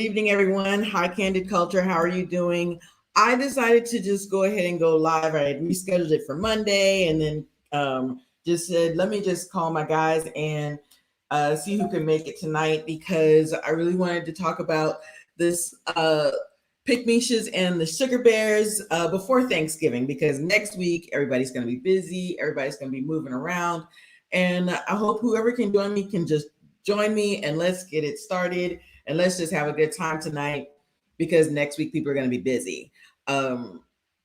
evening, everyone. Hi, Candid Culture. How are you doing? I decided to just go ahead and go live. I had rescheduled it for Monday and then just said, let me just call my guys and see who can make it tonight because I really wanted to talk about this Pickmeshas and the Sugar Bears before Thanksgiving because next week everybody's going to be busy. Everybody's going to be moving around. And I hope whoever can join me can just join me and let's get it started. And let's just have a good time tonight because next week people are going to be busy.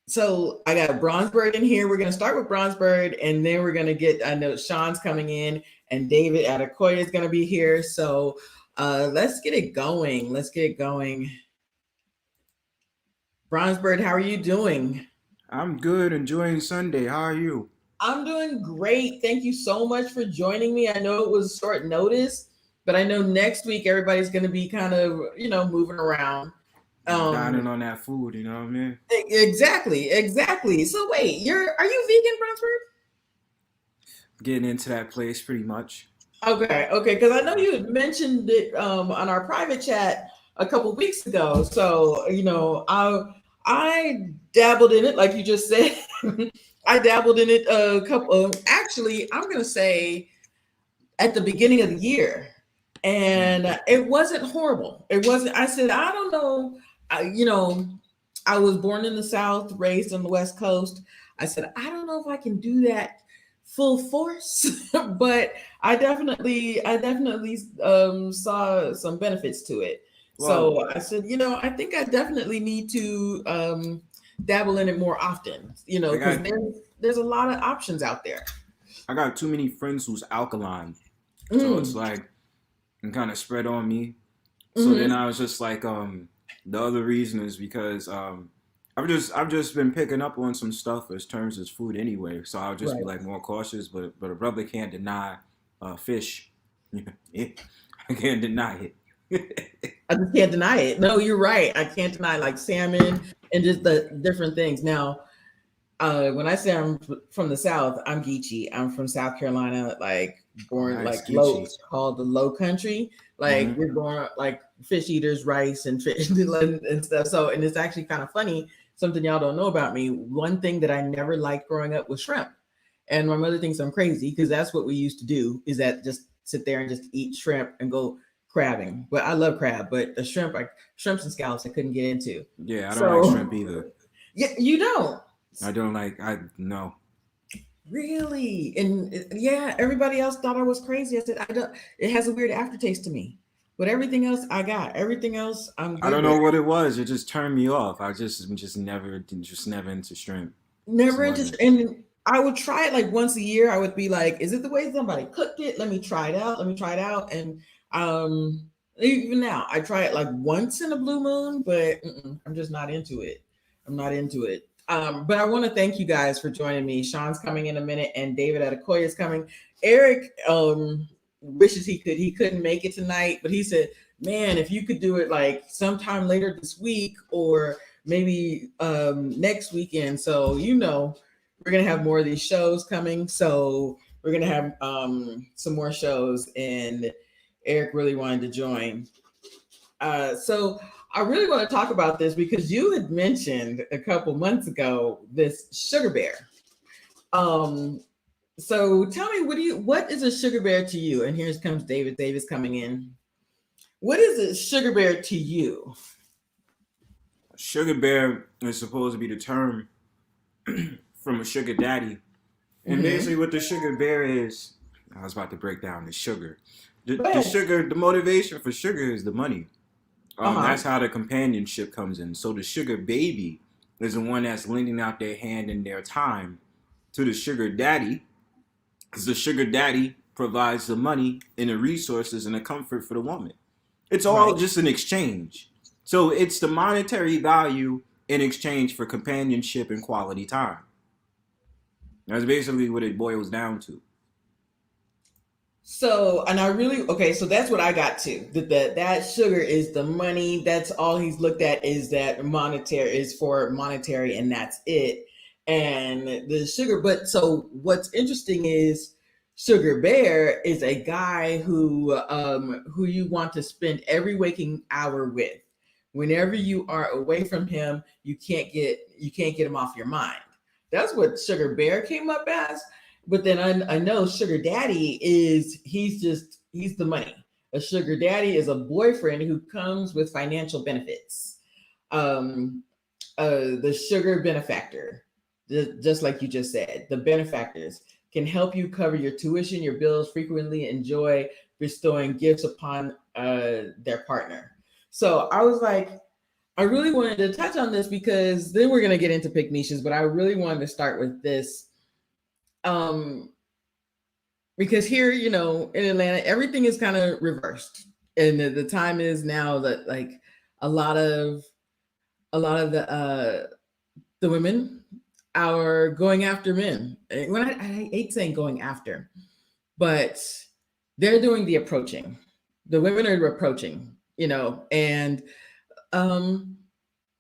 So I got Bronzeberg in here. We're going to start with Bronzeberg and then we're going to I know Sean's coming in and David Adekoya is going to be here. So let's get it going. Let's get it going. Bronzeberg, how are you doing? I'm good, enjoying Sunday. How are you? I'm doing great. Thank you so much for joining me. I know it was short notice, but I know next week everybody's going to be kind of, moving around. Dining on that food, you know what I mean? Exactly. So wait, are you vegan, Bronford? Getting into that place pretty much. Okay, because I know you had mentioned it on our private chat a couple weeks ago. So I dabbled in it, like you just said. I dabbled in it a couple. Actually, I'm gonna say at the beginning of the year, and it wasn't horrible. It wasn't. I said I don't know. I was born in the South, raised on the West Coast. I said I don't know if I can do that full force, but I definitely saw some benefits to it. Well, So I said, I think I definitely need to dabble in it more often, I because got there's a lot of options out there. I got too many friends who's alkaline, so it's Mm, like it kind of spread on me. So then hmm I was just like, the other reason is because I've just been picking up on some stuff as terms as food anyway. So I'll just be Right. like more cautious. But a brother can't deny fish. I can't deny it. I just can't deny it. No, you're right. I can't deny like salmon and just the different things. Now, when I say I'm from the South, I'm Geechee. I'm from South Carolina, like Oh, born nice, like low, Geechee. it's called the Low Country. Like Mm-hmm. we're born like fish eaters, rice and fish and stuff. So, and it's actually kind of funny. Something y'all don't know about me. One thing that I never liked growing up was shrimp, and my mother thinks I'm crazy because that's what we used to do. Is that just sit there and just eat shrimp and go crabbing? But I love crab, but the shrimp, like shrimps and scallops, I couldn't get into. Yeah, I don't like So shrimp either. yeah, you don't. I don't like. I no. Really? And yeah, everybody else thought I was crazy. I said, I don't, it has a weird aftertaste to me. But everything else I got. Everything else I'm I good don't with. know what it was. It just turned me off. I just never into shrimp. Just Never wasn't. interested. And I would try it like once a year. I would be like, is it the way somebody cooked it? Let me try it out. Let me try it out. And even now, I try it like once in a blue moon, but I'm just not into it. I'm not into it. But I want to thank you guys for joining me. Sean's coming in a minute, and David Adekoya is coming. Eric wishes he couldn't make it tonight, but he said, "Man, if you could do it like sometime later this week or maybe next weekend." So we're gonna have more of these shows coming. So we're gonna have some more shows, and Eric really wanted to join. So I really want to talk about this because you had mentioned a couple months ago this sugar bear. Um, so tell me, what is a sugar bear to you? And here comes David. David's coming in. What is a sugar bear to you? Sugar bear is supposed to be the term from a sugar daddy. And basically, Mm-hmm. what the sugar bear is, I was about to break down the sugar. Go The ahead. sugar, the motivation for sugar is the money. Uh huh. That's how the companionship comes in. So the sugar baby is the one that's lending out their hand and their time to the sugar daddy, because the sugar daddy provides the money and the resources and the comfort for the woman. It's all Right. just an exchange. So it's the monetary value in exchange for companionship and quality time. That's basically what it boils down to. So, and I really okay. So that's what I got to. That sugar is the money. That's all he's looked at is that monetary is for monetary, and that's it. And the sugar. But so what's interesting is Sugar Bear is a guy who you want to spend every waking hour with. Whenever you are away from him, you can't get him off your mind. That's what Sugar Bear came up as. But then I know Sugar Daddy is he's the money. A sugar daddy is a boyfriend who comes with financial benefits. Um, the sugar benefactor, just like you just said, the benefactors can help you cover your tuition, your bills, frequently enjoy bestowing gifts upon their partner. So I was like, I really wanted to touch on this because then we're going to get into Pickmeshas, but I really wanted to start with this. Um, because here, in Atlanta, everything is kind of reversed. And the time is now that like a lot of the women are going after men. When I hate saying going after, but they're doing the approaching. The women are approaching, and um,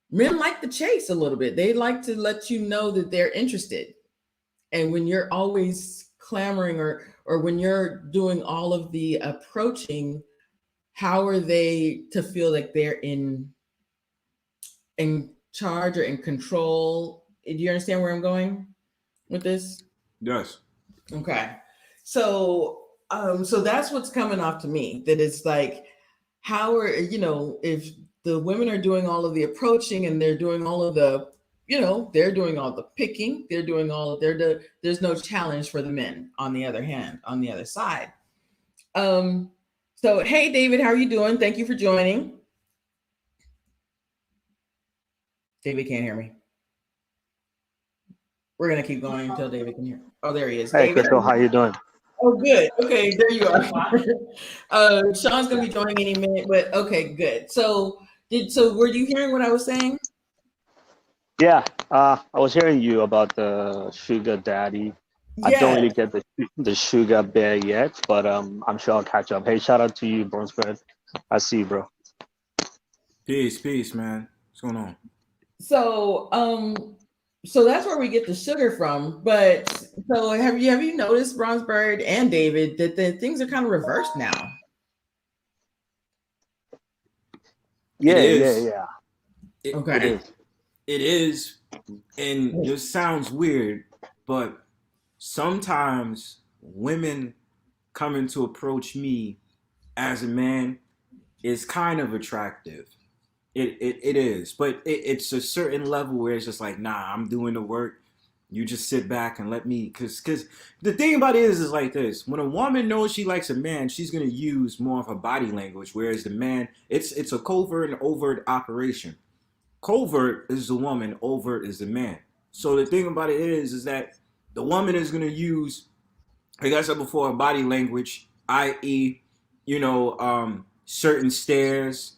men like the chase a little bit. They like to let you know that they're interested. And when you're always clamoring or when you're doing all of the approaching, how are they to feel like they're in charge or in control? Do you understand where I'm going with this? Yes. Okay. So that's what's coming off to me. That it's like, how are if the women are doing all of the approaching and they're doing all of the they're doing all the picking, they're doing all of there's no challenge for the men on the other hand, on the other side. Um so hey David, how are you doing? Thank you for joining. David can't hear me. We're gonna keep going until David can hear. Oh, there he is. Hey, David, are Crystal, you? how you doing? Oh, good. Okay, there you are. Sean's gonna be joining any minute, but okay, good. So were you hearing what I was saying? Yeah, I was hearing you about the sugar daddy. I don't Yeah. really get the sugar bear yet, but I'm sure I'll catch up. Hey, shout out to you, Bronzeberg. I see you, bro. Peace, peace, man. What's going on? So so that's where we get the sugar from. But so have you noticed, Bronzeberg and David, that the things are kind of reversed now? It Yeah, yeah, is. yeah. It It Okay. it is. it is, and this sounds weird, but sometimes women coming to approach me as a man is kind of attractive. It is, but it's a certain level where it's just like, nah, I'm doing the work. You just sit back and let me, cause the thing about it is like this: when a woman knows she likes a man, she's gonna use more of her body language, whereas the man, it's a covert and overt operation. Covert is the woman, overt is the man. So the thing about it is that the woman is gonna use, like I said before, body language, i.e., certain stares,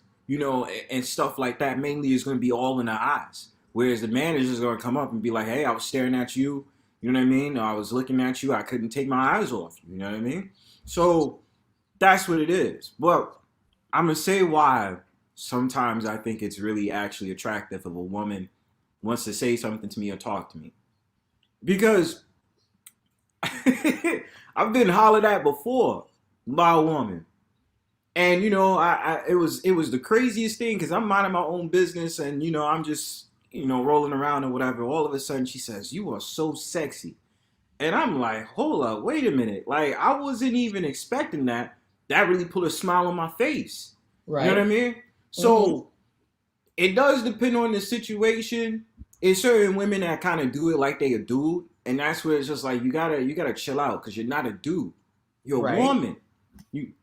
and stuff like that. Mainly is going to be all in her eyes. Whereas the man is just going to come up and be like, "Hey, I was staring at you. You know what I mean? Or I was looking at you. I couldn't take my eyes off you. You know what I mean?" So that's what it is. But I'm gonna say why. Sometimes I think it's really actually attractive if a woman wants to say something to me or talk to me because I've been hollered at before by a woman, and it was the craziest thing because I'm minding my own business, and I'm just rolling around or whatever. All of a sudden, she says, "You are so sexy," and I'm like, "Hold up, wait a minute!" Like I wasn't even expecting that. That really put a smile on my face. You know what I Right. mean? Mm-hmm. So it does depend on the situation. It's certain women that kind of do it like they a dude, and that's where it's just like you gotta chill out because you're not a dude. You're a Right. woman. You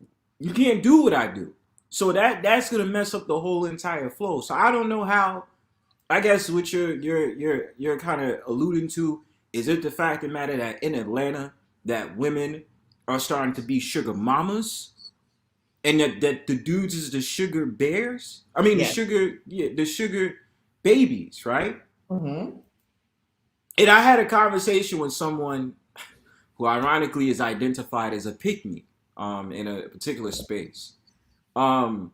you can't do what I do. So that's gonna mess up the whole entire flow. So I don't know how. I guess what you're kind of alluding to is it the fact of the matter that in Atlanta that women are starting to be sugar mamas and that the dudes is the sugar bears. I mean Yes. the sugar babies, right? Mm-hmm. And I had a conversation with someone who ironically is identified as a pick me in a particular space. Um,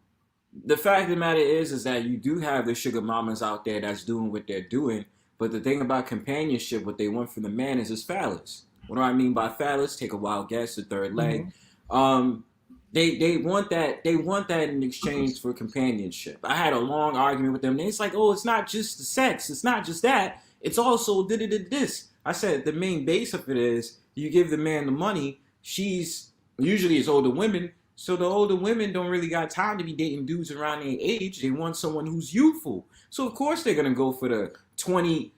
the fact of the matter is that you do have the sugar mamas out there that's doing what they're doing, but the thing about companionship, what they want from the man is his phallus. What do I mean by phallus? Take a wild guess, the third leg. Mm-hmm. Um, They want that, in exchange for companionship. I had a long argument with them. And it's like, oh, it's not just the sex, it's not just that, it's also this. I said the main base of it is you give the man the money. She's usually it's older women, so the older women don't really got time to be dating dudes around their age. They want someone who's youthful. So of course they're gonna go for the 20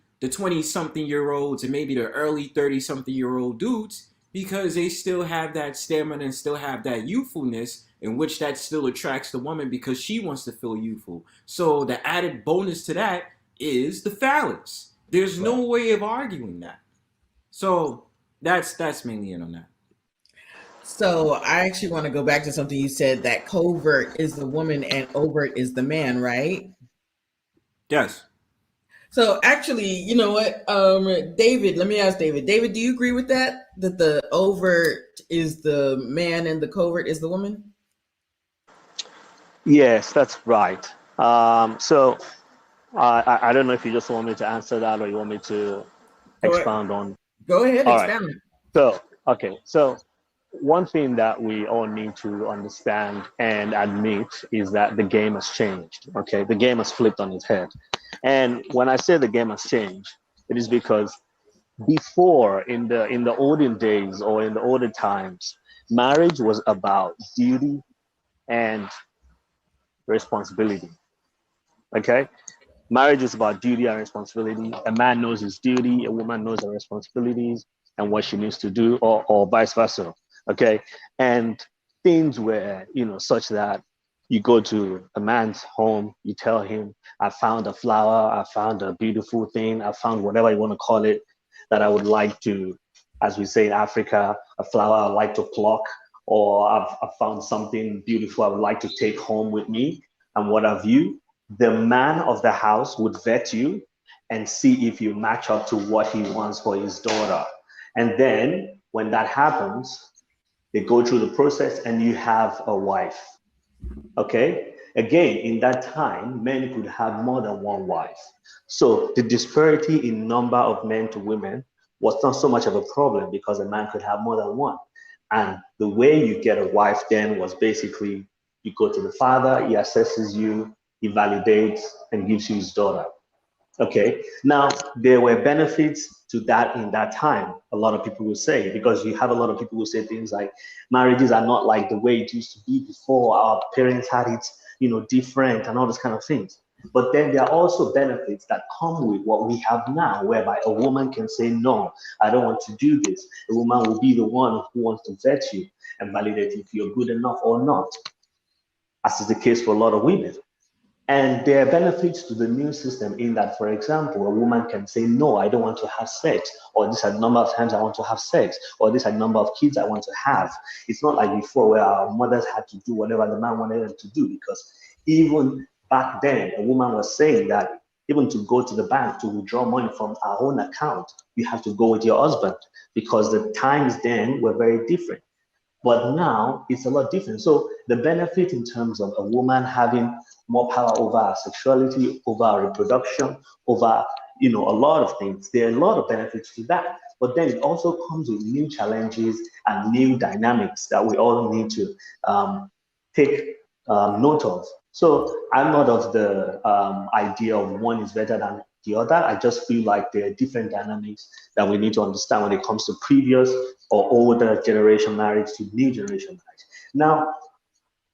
something year olds and maybe the early 30 something year old dudes, because they still have that stamina and still have that youthfulness, in which that still attracts the woman because she wants to feel youthful. So the added bonus to that is the phallus. There's no way of arguing that. So that's mainly it on that. So I actually want to go back to something you said, that covert is the woman and overt is the man, right? Yes. So actually, you know what, David, let me ask David. David, do you agree with that? That the overt is the man and the covert is the woman? Yes, that's right. So I don't know if you just want me to answer that or you want me to Go, expound on. go ahead, All right. expound. So, okay. So one thing that we all need to understand and admit is that the game has changed. Okay. The game has flipped on its head. And when I say the game has changed, it is because before, in the olden days or in the older times, marriage was about duty and responsibility. Okay. Marriage is about duty and responsibility. A man knows his duty, a woman knows her responsibilities and what she needs to do, or vice versa. Okay. And things were, such that you go to a man's home, you tell him, I found a flower, I found a beautiful thing, I found whatever you want to call it that I would like to, as we say in Africa, a flower I would like to pluck, or I've found something beautiful I would like to take home with me, and what have you. The man of the house would vet you and see if you match up to what he wants for his daughter. And then when that happens, they go through the process and you have a wife. Okay? Again, in that time, men could have more than one wife. So the disparity in number of men to women was not so much of a problem because a man could have more than one. And the way you get a wife then was basically you go to the father, he assesses you, he validates, and gives you his daughter. Okay. Now, there were benefits to that in that time, a lot of people will say, because you have a lot of people who say things like marriages are not like the way it used to be before. Our parents had it, different and all those kind of things. But then there are also benefits that come with what we have now, whereby a woman can say, no, I don't want to do this. A woman will be the one who wants to vet you and validate if you're good enough or not, as is the case for a lot of women. And there are benefits to the new system in that, for example, a woman can say, no, I don't want to have sex, or this are the number of times I want to have sex, or this are the number of kids I want to have. It's not like before where our mothers had to do whatever the man wanted them to do, because even back then, a woman was saying that even to go to the bank to withdraw money from our own account, you have to go with your husband, because the times then were very different. But now it's a lot different. So the benefit in terms of a woman having more power over her sexuality, over her reproduction, over a lot of things, there are a lot of benefits to that. But then it also comes with new challenges and new dynamics that we all need to take note of. So I'm not of the idea of one is better than the other. I just feel like there are different dynamics that we need to understand when it comes to previous or older generation marriage to new generation marriage. Now,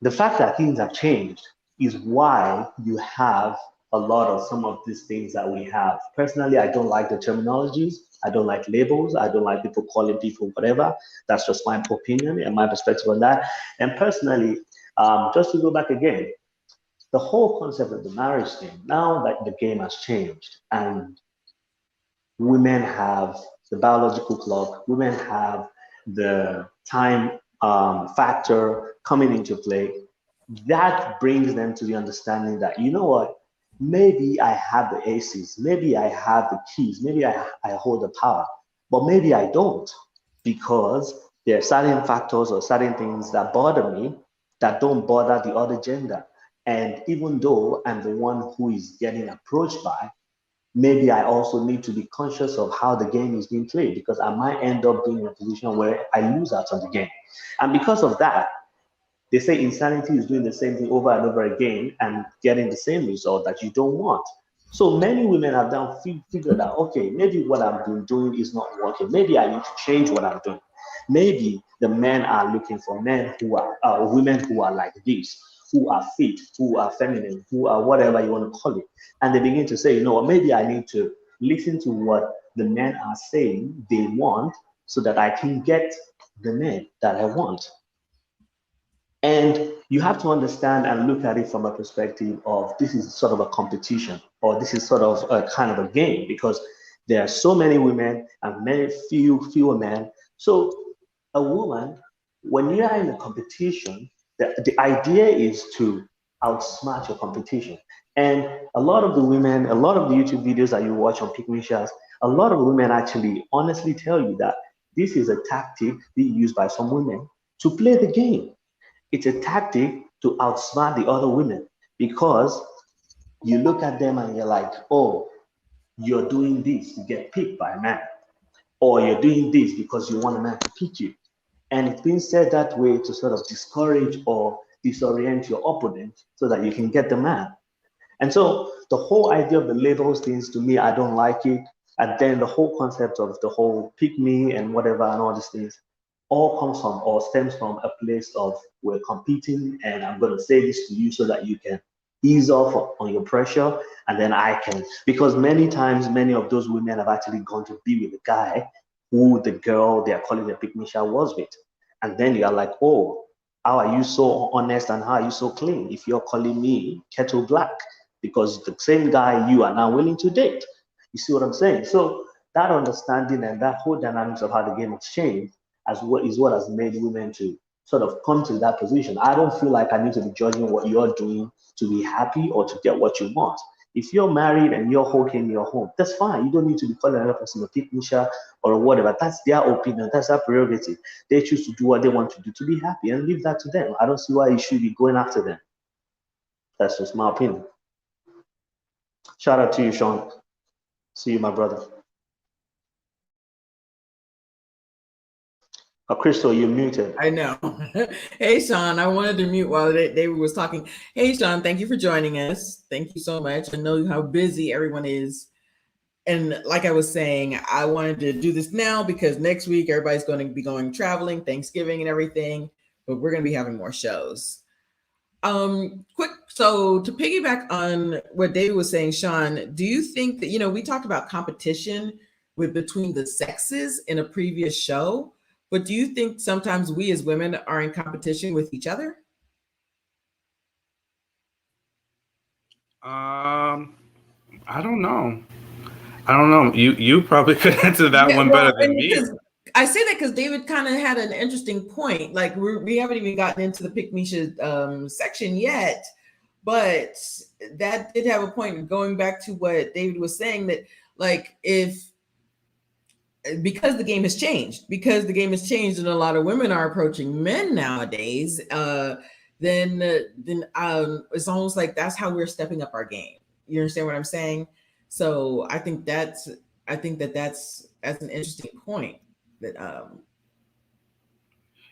the fact that things have changed is why you have a lot of some of these things that we have. Personally, I don't like the terminologies. I don't like labels. I don't like people calling people whatever. That's just my opinion and my perspective on that. And personally, just to go back again, the whole concept of the marriage thing, now that the game has changed and women have the biological clock, women have the time factor coming into play, that brings them to the understanding that, you know what, maybe I have the aces, maybe I have the keys, maybe I hold the power, but maybe I don't, because there are certain factors or certain things that bother me that don't bother the other gender. And even though I'm the one who is getting approached by, maybe I also need to be conscious of how the game is being played, because I might end up being in a position where I lose out on the game. And because of that, They say insanity is doing the same thing over and over again and getting the same result that you don't want. So many women have now figured out, okay, maybe what I've been doing is not working. Maybe I need to change what I'm doing. Maybe the men are looking for men who are women who are like this, who are fit, who are feminine, who are whatever you want to call it. And they begin to say, you know what, maybe I need to listen to what the men are saying they want so that I can get the men that I want. And you have to understand and look at it from a perspective of this is sort of a competition or this is sort of a kind of a game because there are so many women and many fewer men. So a woman, when you are in a competition, the idea is to outsmart your competition. And a lot of the women, a lot of the YouTube videos that you watch on Pickmesha, a lot of women actually honestly tell you that this is a tactic being used by some women to play the game. It's a tactic to outsmart the other women because you look at them and you're like, oh, you're doing this to get picked by a man, or you're doing this because you want a man to pick you. And it's been said that way to sort of discourage or disorient your opponent so that you can get the man. And so the whole idea of the labels things to me, I don't like it. And then the whole concept of the whole pick me and whatever and all these things all comes from or stems from a place of we're competing and I'm going to say this to you so that you can ease off on your pressure and then I can because many times many of those women have actually gone to be with the guy who the girl they are calling a Pickmesha was with. And then you are like, oh, how are you so honest and how are you so clean if you're calling me kettle black? Because the same guy you are now willing to date. You see what I'm saying? So that understanding and that whole dynamics of how the game has changed as what is what has made women to sort of come to that position. I don't feel like I need to be judging what you're doing to be happy or to get what you want. If you're married and you're okay in your home, that's fine. You don't need to be calling another person a Pickmesha or whatever. That's their opinion. That's their prerogative. They choose to do what they want to do to be happy and leave that to them. I don't see why you should be going after them. That's just my opinion. Shout out to you, Sean. See you, my brother. Crystal, you're muted. I know. Hey, Sean, I wanted to mute while David was talking. Hey, Sean, thank you for joining us. Thank you so much. I know how busy everyone is. And like I was saying, I wanted to do this now because next week everybody's going to be going traveling, Thanksgiving and everything, but we're going to be having more shows. Quick, so to piggyback on what David was saying, Sean, do you think that, we talked about competition with between the sexes in a previous show, but do you think sometimes we as women are in competition with each other? I don't know. You probably could answer that one better than me. I say that because David kind of had an interesting point. Like we haven't even gotten into the Pickmesha section yet, but that did have a point going back to what David was saying that like because the game has changed and a lot of women are approaching men nowadays, then it's almost like that's how we're stepping up our game. You understand what I'm saying? So I think that's an interesting point that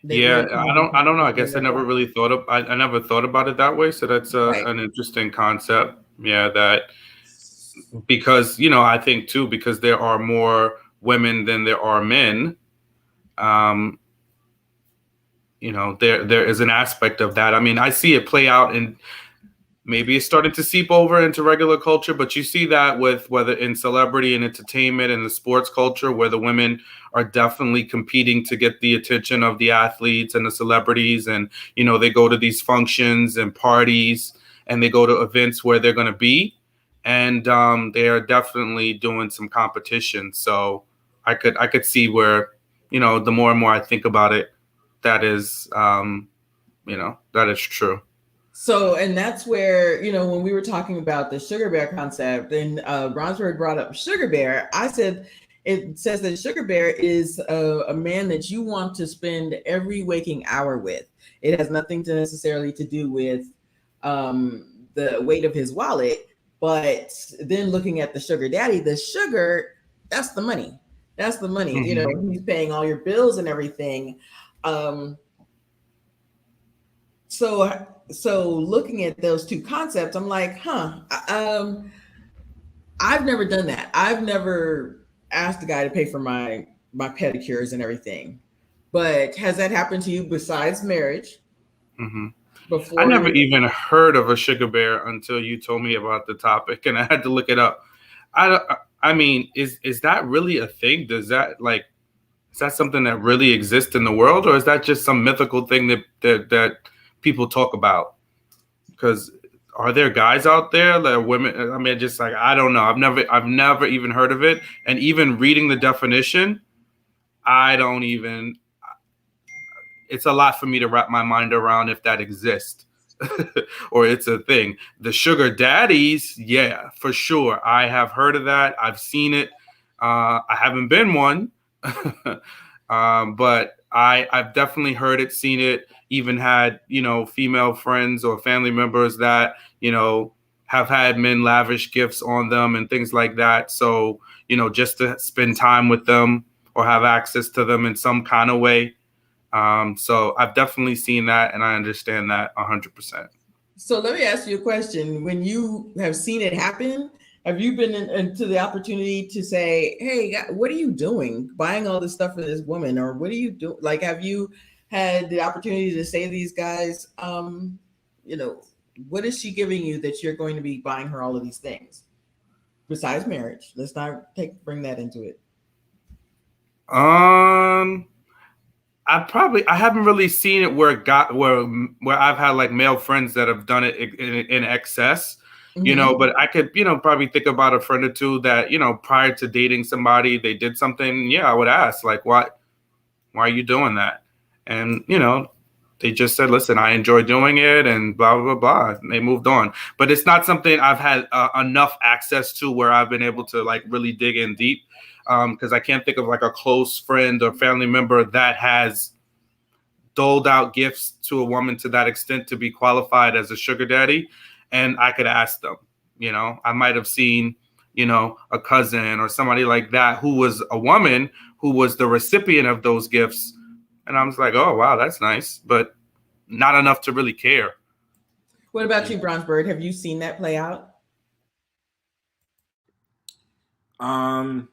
yeah, I don't know. I guess I never really thought of I never thought about it that way. So that's an interesting concept. Yeah, that because I think too because there are more women than there are men. There is an aspect of that. I mean, I see it play out in maybe it's starting to seep over into regular culture, but you see that with whether in celebrity and entertainment and the sports culture where the women are definitely competing to get the attention of the athletes and the celebrities. And, they go to these functions and parties and they go to events where they're going to be. And they are definitely doing some competition. So I could see where, the more and more I think about it, that is, that is true. So, and that's where, when we were talking about the sugar bear concept and Bronzeberg brought up sugar bear, I said, it says that sugar bear is a man that you want to spend every waking hour with. It has nothing to necessarily to do with the weight of his wallet, but then looking at the sugar daddy, the sugar, that's the money. That's the money. Mm-hmm. He's paying all your bills and everything. so looking at those two concepts, I'm like, I've never done that. I've never asked a guy to pay for my pedicures and everything. But has that happened to you besides marriage Hmm. I before? never even heard of a sugar bear until you told me about the topic, and I had to look it up. I, I mean, is that really a thing? Does that like is that something that really exists in the world, or is that just some mythical thing that people talk about? Because are there guys out there that are women? I mean, just like I don't know. I've never even heard of it, and even reading the definition, I don't even. It's a lot for me to wrap my mind around if that exists or it's a thing. The sugar daddies, yeah, for sure. I have heard of that. I've seen it. I haven't been one, but I've definitely heard it, seen it. Even had female friends or family members that have had men lavish gifts on them and things like that. So just to spend time with them or have access to them in some kind of way. So I've definitely seen that, and I understand that 100%. So let me ask you a question. When you have seen it happen, have you been into the opportunity to say, "Hey, what are you doing? Buying all this stuff for this woman, or what are you doing?" Like, have you had the opportunity to say to these guys, you know, what is she giving you that you're going to be buying her all of these things besides marriage? Let's not bring that into it. Um, I haven't really seen it where I've had like male friends that have done it in excess, Hmm. but I could probably think about a friend or two that prior to dating somebody they did something. Yeah, I would ask like, why are you doing that? And they just said, listen, I enjoy doing it, and blah blah blah blah. And they moved on. But it's not something I've had enough access to where I've been able to like really dig in deep. Because I can't think of like a close friend or family member that has doled out gifts to a woman to that extent to be qualified as a sugar daddy. And I could ask them, I might have seen, a cousin or somebody like that who was a woman who was the recipient of those gifts. And I was like, oh, wow, that's nice, but not enough to really care. What about you, Bronzeberg? Have you seen that play out? Um,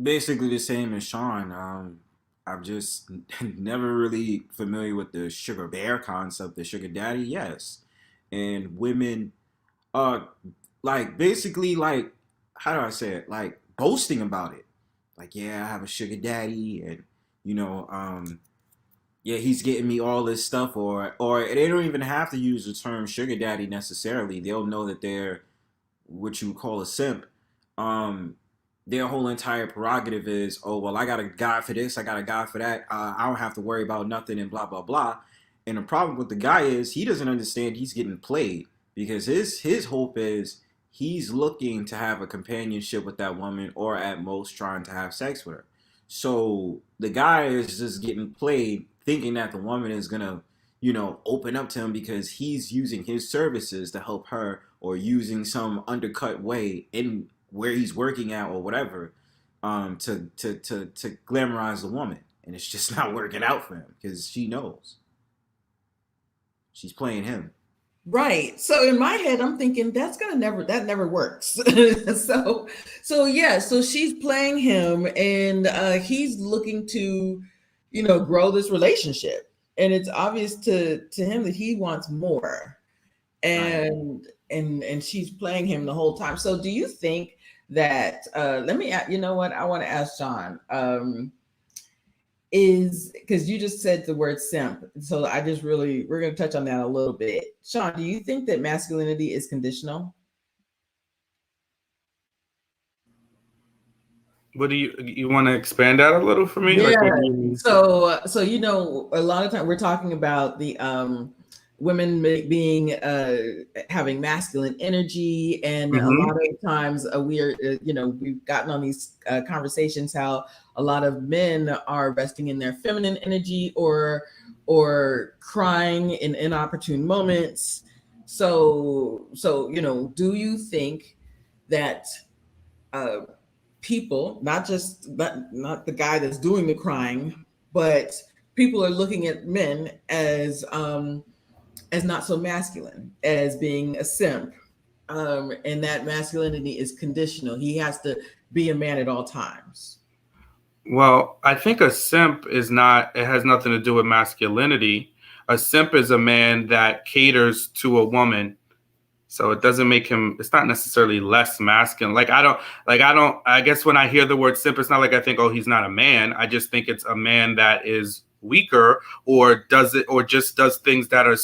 Basically the same as Sean. I'm just never really familiar with the sugar bear concept. The sugar daddy, yes, and women, uh, like basically like how do I say it? Like boasting about it. Like, yeah, I have a sugar daddy, and you know, yeah, he's getting me all this stuff, or they don't even have to use the term sugar daddy necessarily. They'll know that they're what you would call a simp. Um, their whole entire prerogative is, oh well, I got a guy for this, I got a guy for that. I don't have to worry about nothing, and blah blah blah. And the problem with the guy is he doesn't understand he's getting played because his hope is he's looking to have a companionship with that woman, or at most trying to have sex with her. So the guy is just getting played, thinking that the woman is gonna, open up to him because he's using his services to help her, or using some undercut way in where he's working at or whatever, to glamorize the woman, and it's just not working out for him because she knows she's playing him. Right. So in my head, I'm thinking that never works. so yeah, so she's playing him, and he's looking to, grow this relationship. And it's obvious to him that he wants more. Right. And she's playing him the whole time. So do you think that you know what? I want to ask John. Is because you just said the word simp. So we're going to touch on that a little bit. Sean, do you think that masculinity is conditional? What do you want to expand that a little for me? Yeah. Like, what do you mean? So a lot of time we're talking about the women being having masculine energy, and a lot Hmm. of times we've gotten on these conversations how a lot of men are resting in their feminine energy, or crying in inopportune moments. So do you think that uh, people, not the guy that's doing the crying, but people are looking at men as as not so masculine, as being a simp. And that masculinity is conditional. He has to be a man at all times. Well, I think a simp is not, it has nothing to do with masculinity. A simp is a man that caters to a woman. So it doesn't make him, it's not necessarily less masculine. I guess when I hear the word simp, it's not like I think, oh, he's not a man. I just think it's a man that is weaker or does it, or just does things that are,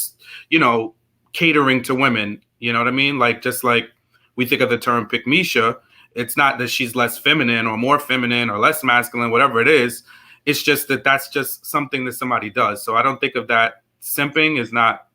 you know, catering to women. You know what I mean? Like, just like we think of the term Pickmesha, it's not that she's less feminine or more feminine or less masculine, whatever it is. It's just that that's just something that somebody does. So I don't think of that. Simping is not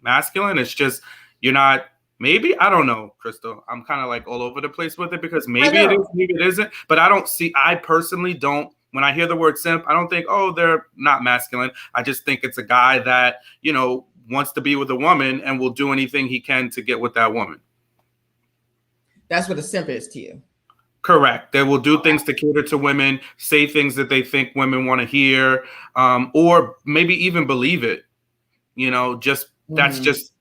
masculine. It's just, you're not, maybe, I don't know, Crystal. I'm kind of like all over the place with it because maybe it is, maybe it isn't. But I personally don't, when I hear the word simp, I don't think, oh, they're not masculine. I just think it's a guy that, you know, wants to be with a woman and will do anything he can to get with that woman. That's what a simp is to you. Correct. They will do things to cater to women, say things that they think women want to hear, or maybe even believe it. You know, just that's just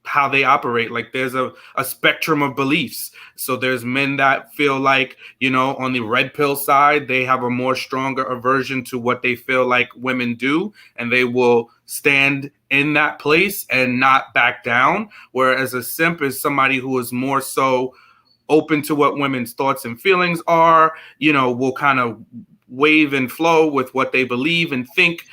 how they operate. Like, there's a spectrum of beliefs. So there's men that feel like, you know, on the red pill side, they have a more stronger aversion to what they feel like women do, and they will stand in that place and not back down. Whereas a simp is somebody who is more so open to what women's thoughts and feelings are, you know, will kind of wave and flow with what they believe and think,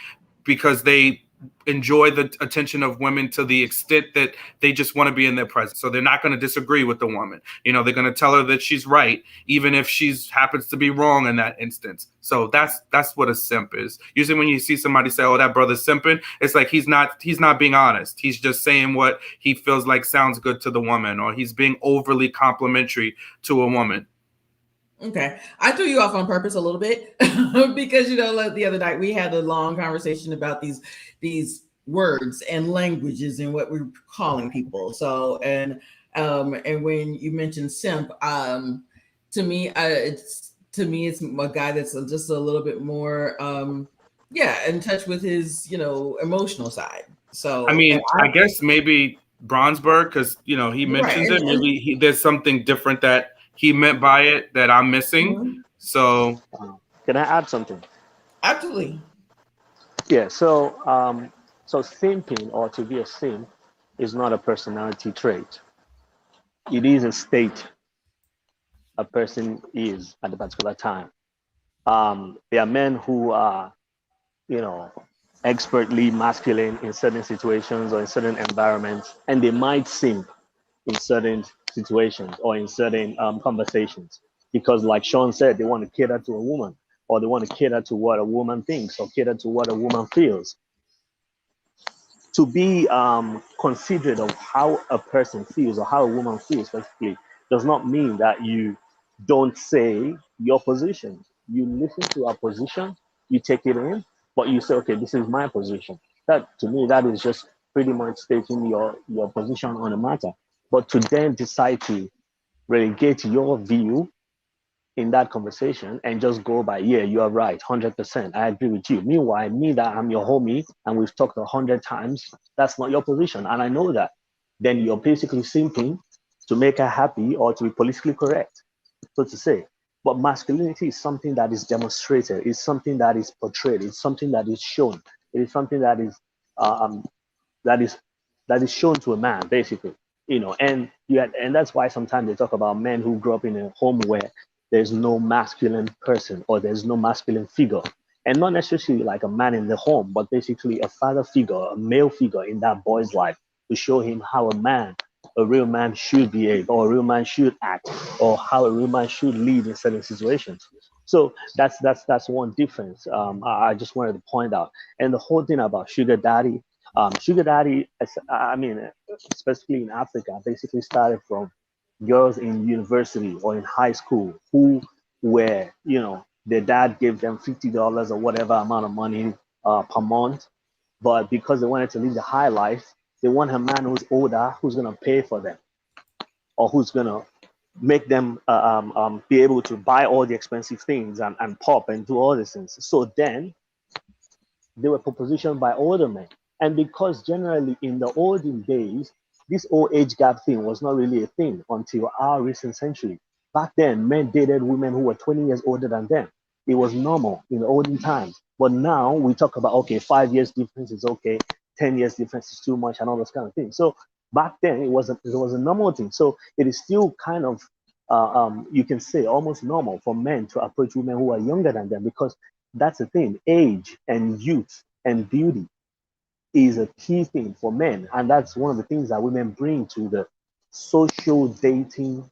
because they enjoy the attention of women to the extent that they just want to be in their presence. So they're not going to disagree with the woman. You know, they're going to tell her that she's right, even if she's happens to be wrong in that instance. So that's what a simp is. Usually when you see somebody say, oh, that brother's simping, it's like he's not being honest. He's just saying what he feels like sounds good to the woman, or he's being overly complimentary to a woman. Okay. I threw you off on purpose a little bit because, you know, like the other night we had a long conversation about these words and languages and what we're calling people. So, and when you mentioned simp, to me, it's a guy that's just a little bit more, in touch with his, you know, emotional side. So, I mean, I guess maybe Bronzeberg, because, you know, he mentions it. Maybe there's something different that he meant by it that I'm missing. So can I add something? Absolutely. Yeah. So simping, or to be a simp, is not a personality trait. It is a state a person is at a particular time. There are men who are, you know, expertly masculine in certain situations or in certain environments, and they might simp in certain situations or in certain conversations, because like Sean said, they want to cater to a woman, or they want to cater to what a woman thinks, or cater to what a woman feels. To be considerate of how a person feels or how a woman feels basically does not mean that you don't say your position. You listen to our position, you take it in, but you say, okay, this is my position. That, to me, that is just pretty much stating your position on a matter. But to then decide to relegate your view in that conversation and just go by, yeah, you are right, 100%, I agree with you. Meanwhile, me, that I'm your homie and we've talked 100 times, that's not your position, and I know that. Then you're basically simping to make her happy or to be politically correct, so to say. But masculinity is something that is demonstrated, it's something that is portrayed, it's something that is shown, it is something that is that is that is shown to a man, basically. You know, and that's why sometimes they talk about men who grew up in a home where there's no masculine person or there's no masculine figure, and not necessarily like a man in the home, but basically a father figure, a male figure in that boy's life, to show him how a real man should behave, or a real man should act, or how a real man should lead in certain situations. So that's one difference. I just wanted to point out. And the whole thing about sugar daddy, I mean, specifically in Africa, basically started from girls in university or in high school who were, you know, their dad gave them $50 or whatever amount of money per month, but because they wanted to live the high life, they want a man who's older, who's gonna pay for them, or who's gonna make them be able to buy all the expensive things and pop and do all these things. So then they were propositioned by older men. And because generally in the olden days, this old age gap thing was not really a thing until our recent century. Back then, men dated women who were 20 years older than them. It was normal in the olden times. But now we talk about, okay, 5 years difference is okay, 10 years difference is too much, and all those kind of things. So back then, it was a normal thing. So it is still kind of, you can say, almost normal for men to approach women who are younger than them, because that's the thing. Age and youth and beauty is a key thing for men. And that's one of the things that women bring to the social dating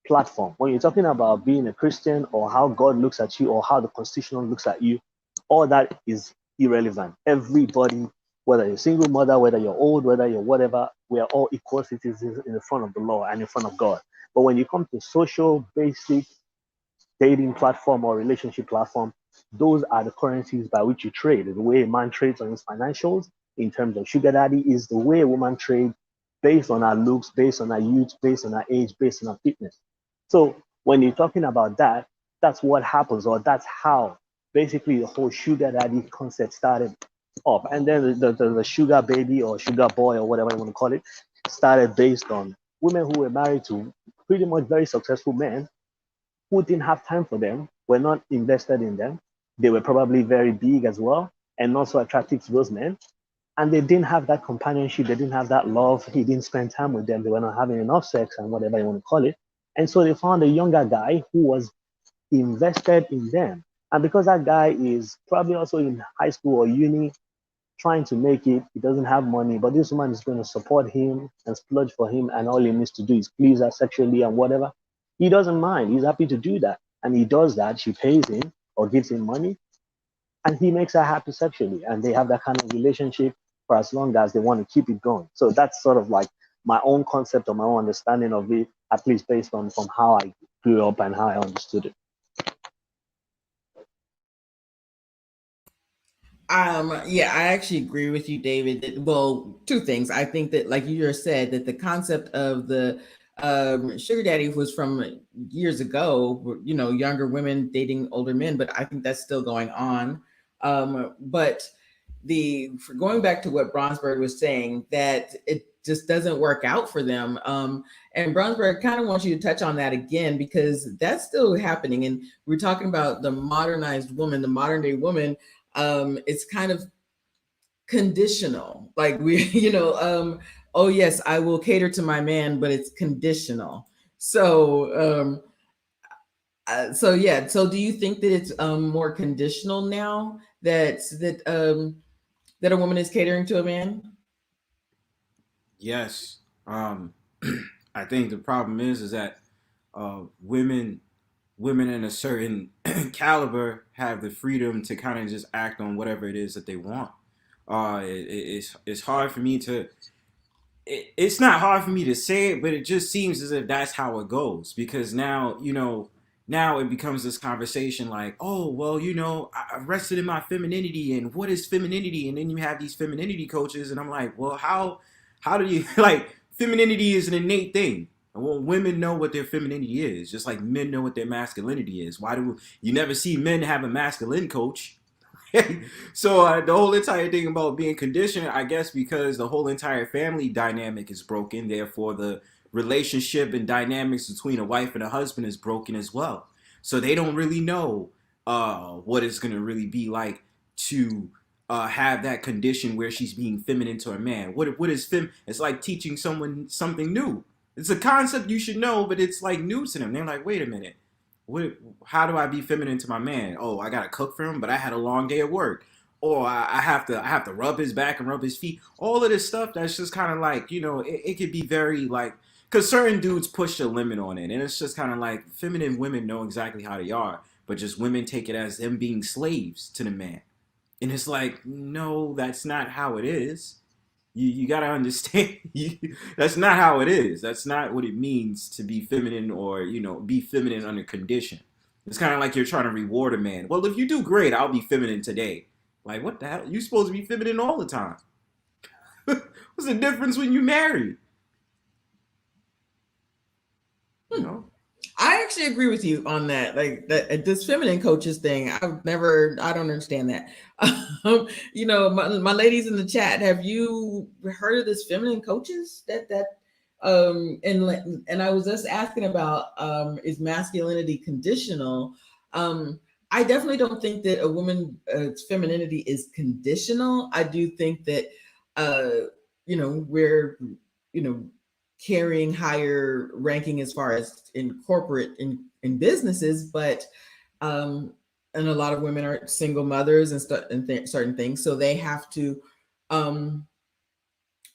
platform. When you're talking about being a Christian or how God looks at you or how the constitution looks at you, all that is irrelevant. Everybody, whether you're a single mother, whether you're old, whether you're whatever, we are all equal citizens in the front of the law and in front of God. But when you come to social, basic dating platform or relationship platform, those are the currencies by which you trade. The way a man trades on his financials in terms of sugar daddy is the way a woman trades based on her looks, based on her youth, based on her age, based on her fitness. So when you're talking about that, that's what happens, or that's how basically the whole sugar daddy concept started up. And then the sugar baby or sugar boy or whatever you want to call it started based on women who were married to pretty much very successful men who didn't have time for them, were not invested in them. They were probably very big as well and not so attractive to those men. And they didn't have that companionship. They didn't have that love. He didn't spend time with them. They were not having enough sex and whatever you want to call it. And so they found a younger guy who was invested in them. And because that guy is probably also in high school or uni trying to make it, he doesn't have money, but this woman is going to support him and splurge for him. And all he needs to do is please her sexually and whatever. He doesn't mind. He's happy to do that. And he does that. She pays him or gives him money. And he makes her happy sexually. And they have that kind of relationship for as long as they want to keep it going. So that's sort of like my own concept or my own understanding of it, at least based on from how I grew up and how I understood it. Yeah, I actually agree with you, David. Well, two things. I think that, like you just said, that the concept of the sugar daddy was from years ago, younger women dating older men, but I think that's still going on. But for going back to what Bronzeberg was saying, that it just doesn't work out for them. And Bronzeberg kind of wants you to touch on that again, because that's still happening. And we're talking about the modernized woman, the modern day woman. It's kind of conditional. Like oh yes, I will cater to my man, but it's conditional. So yeah. So do you think that it's more conditional now that a woman is catering to a man? Yes. I think the problem is that women in a certain caliber have the freedom to kind of just act on whatever it is that they want. It's hard for me to. It's not hard for me to say it, but it just seems as if that's how it goes, because now now it becomes this conversation like, oh well, I rested in my femininity, and what is femininity? And then you have these femininity coaches, and I'm like, well, how do you like, femininity is an innate thing. Well, women know what their femininity is, just like men know what their masculinity is. Why do you never see men have a masculine coach? So the whole entire thing about being conditioned, I guess, because the whole entire family dynamic is broken, therefore the relationship and dynamics between a wife and a husband is broken as well. So they don't really know what it's going to really be like to have that condition where she's being feminine to a man. What is It's like teaching someone something new. It's a concept you should know, but it's like new to them. They're like, wait a minute. How do I be feminine to my man? Oh, I gotta cook for him, but I had a long day at work. Or I have to rub his back and rub his feet. All of this stuff that's just kind of like, it could be very like, because certain dudes push the limit on it, and it's just kind of like feminine women know exactly how they are, but just women take it as them being slaves to the man, and it's like, no, that's not how it is. You gotta understand, that's not how it is. That's not what it means to be feminine, or be feminine under condition. It's kind of like you're trying to reward a man. Well, if you do great, I'll be feminine today. Like, what the hell? You supposed to be feminine all the time. What's the difference when you married? You know? I actually agree with you on that. Like that, this feminine coaches thing, I don't understand that. My ladies in the chat, have you heard of this feminine coaches? And I was just asking about, is masculinity conditional? I definitely don't think that a woman's femininity is conditional. I do think that, we're, you know, carrying higher ranking as far as in corporate in businesses, but and a lot of women are single mothers and certain things, so they have to um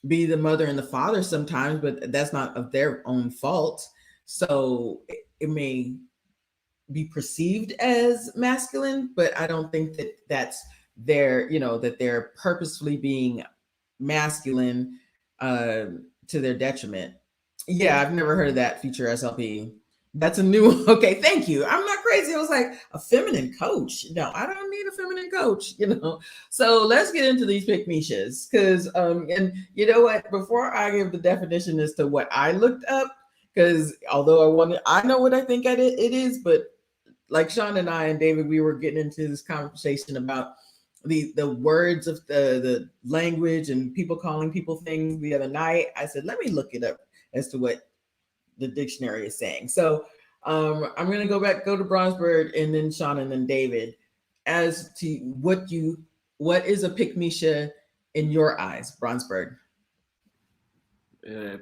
be the mother and the father sometimes, but that's not of their own fault. So it may be perceived as masculine, but I don't think that that's that they're purposefully being masculine uh, to their detriment. Yeah, I've never heard of that feature SLP. That's a new one. Okay, thank you. I'm not crazy. I was like, a feminine coach. No, I don't need a feminine coach. So let's get into these Pickmeshas. And you know what? Before I give the definition as to what I looked up, because although I know what I think it is, but like Sean and I and David, we were getting into this conversation about the words of the language and people calling people things the other night. I said, let me look it up as to what the dictionary is saying. So I'm going to go to Bronzeberg and then Sean and then David as to what is a Pickmesha in your eyes, Bronzeberg?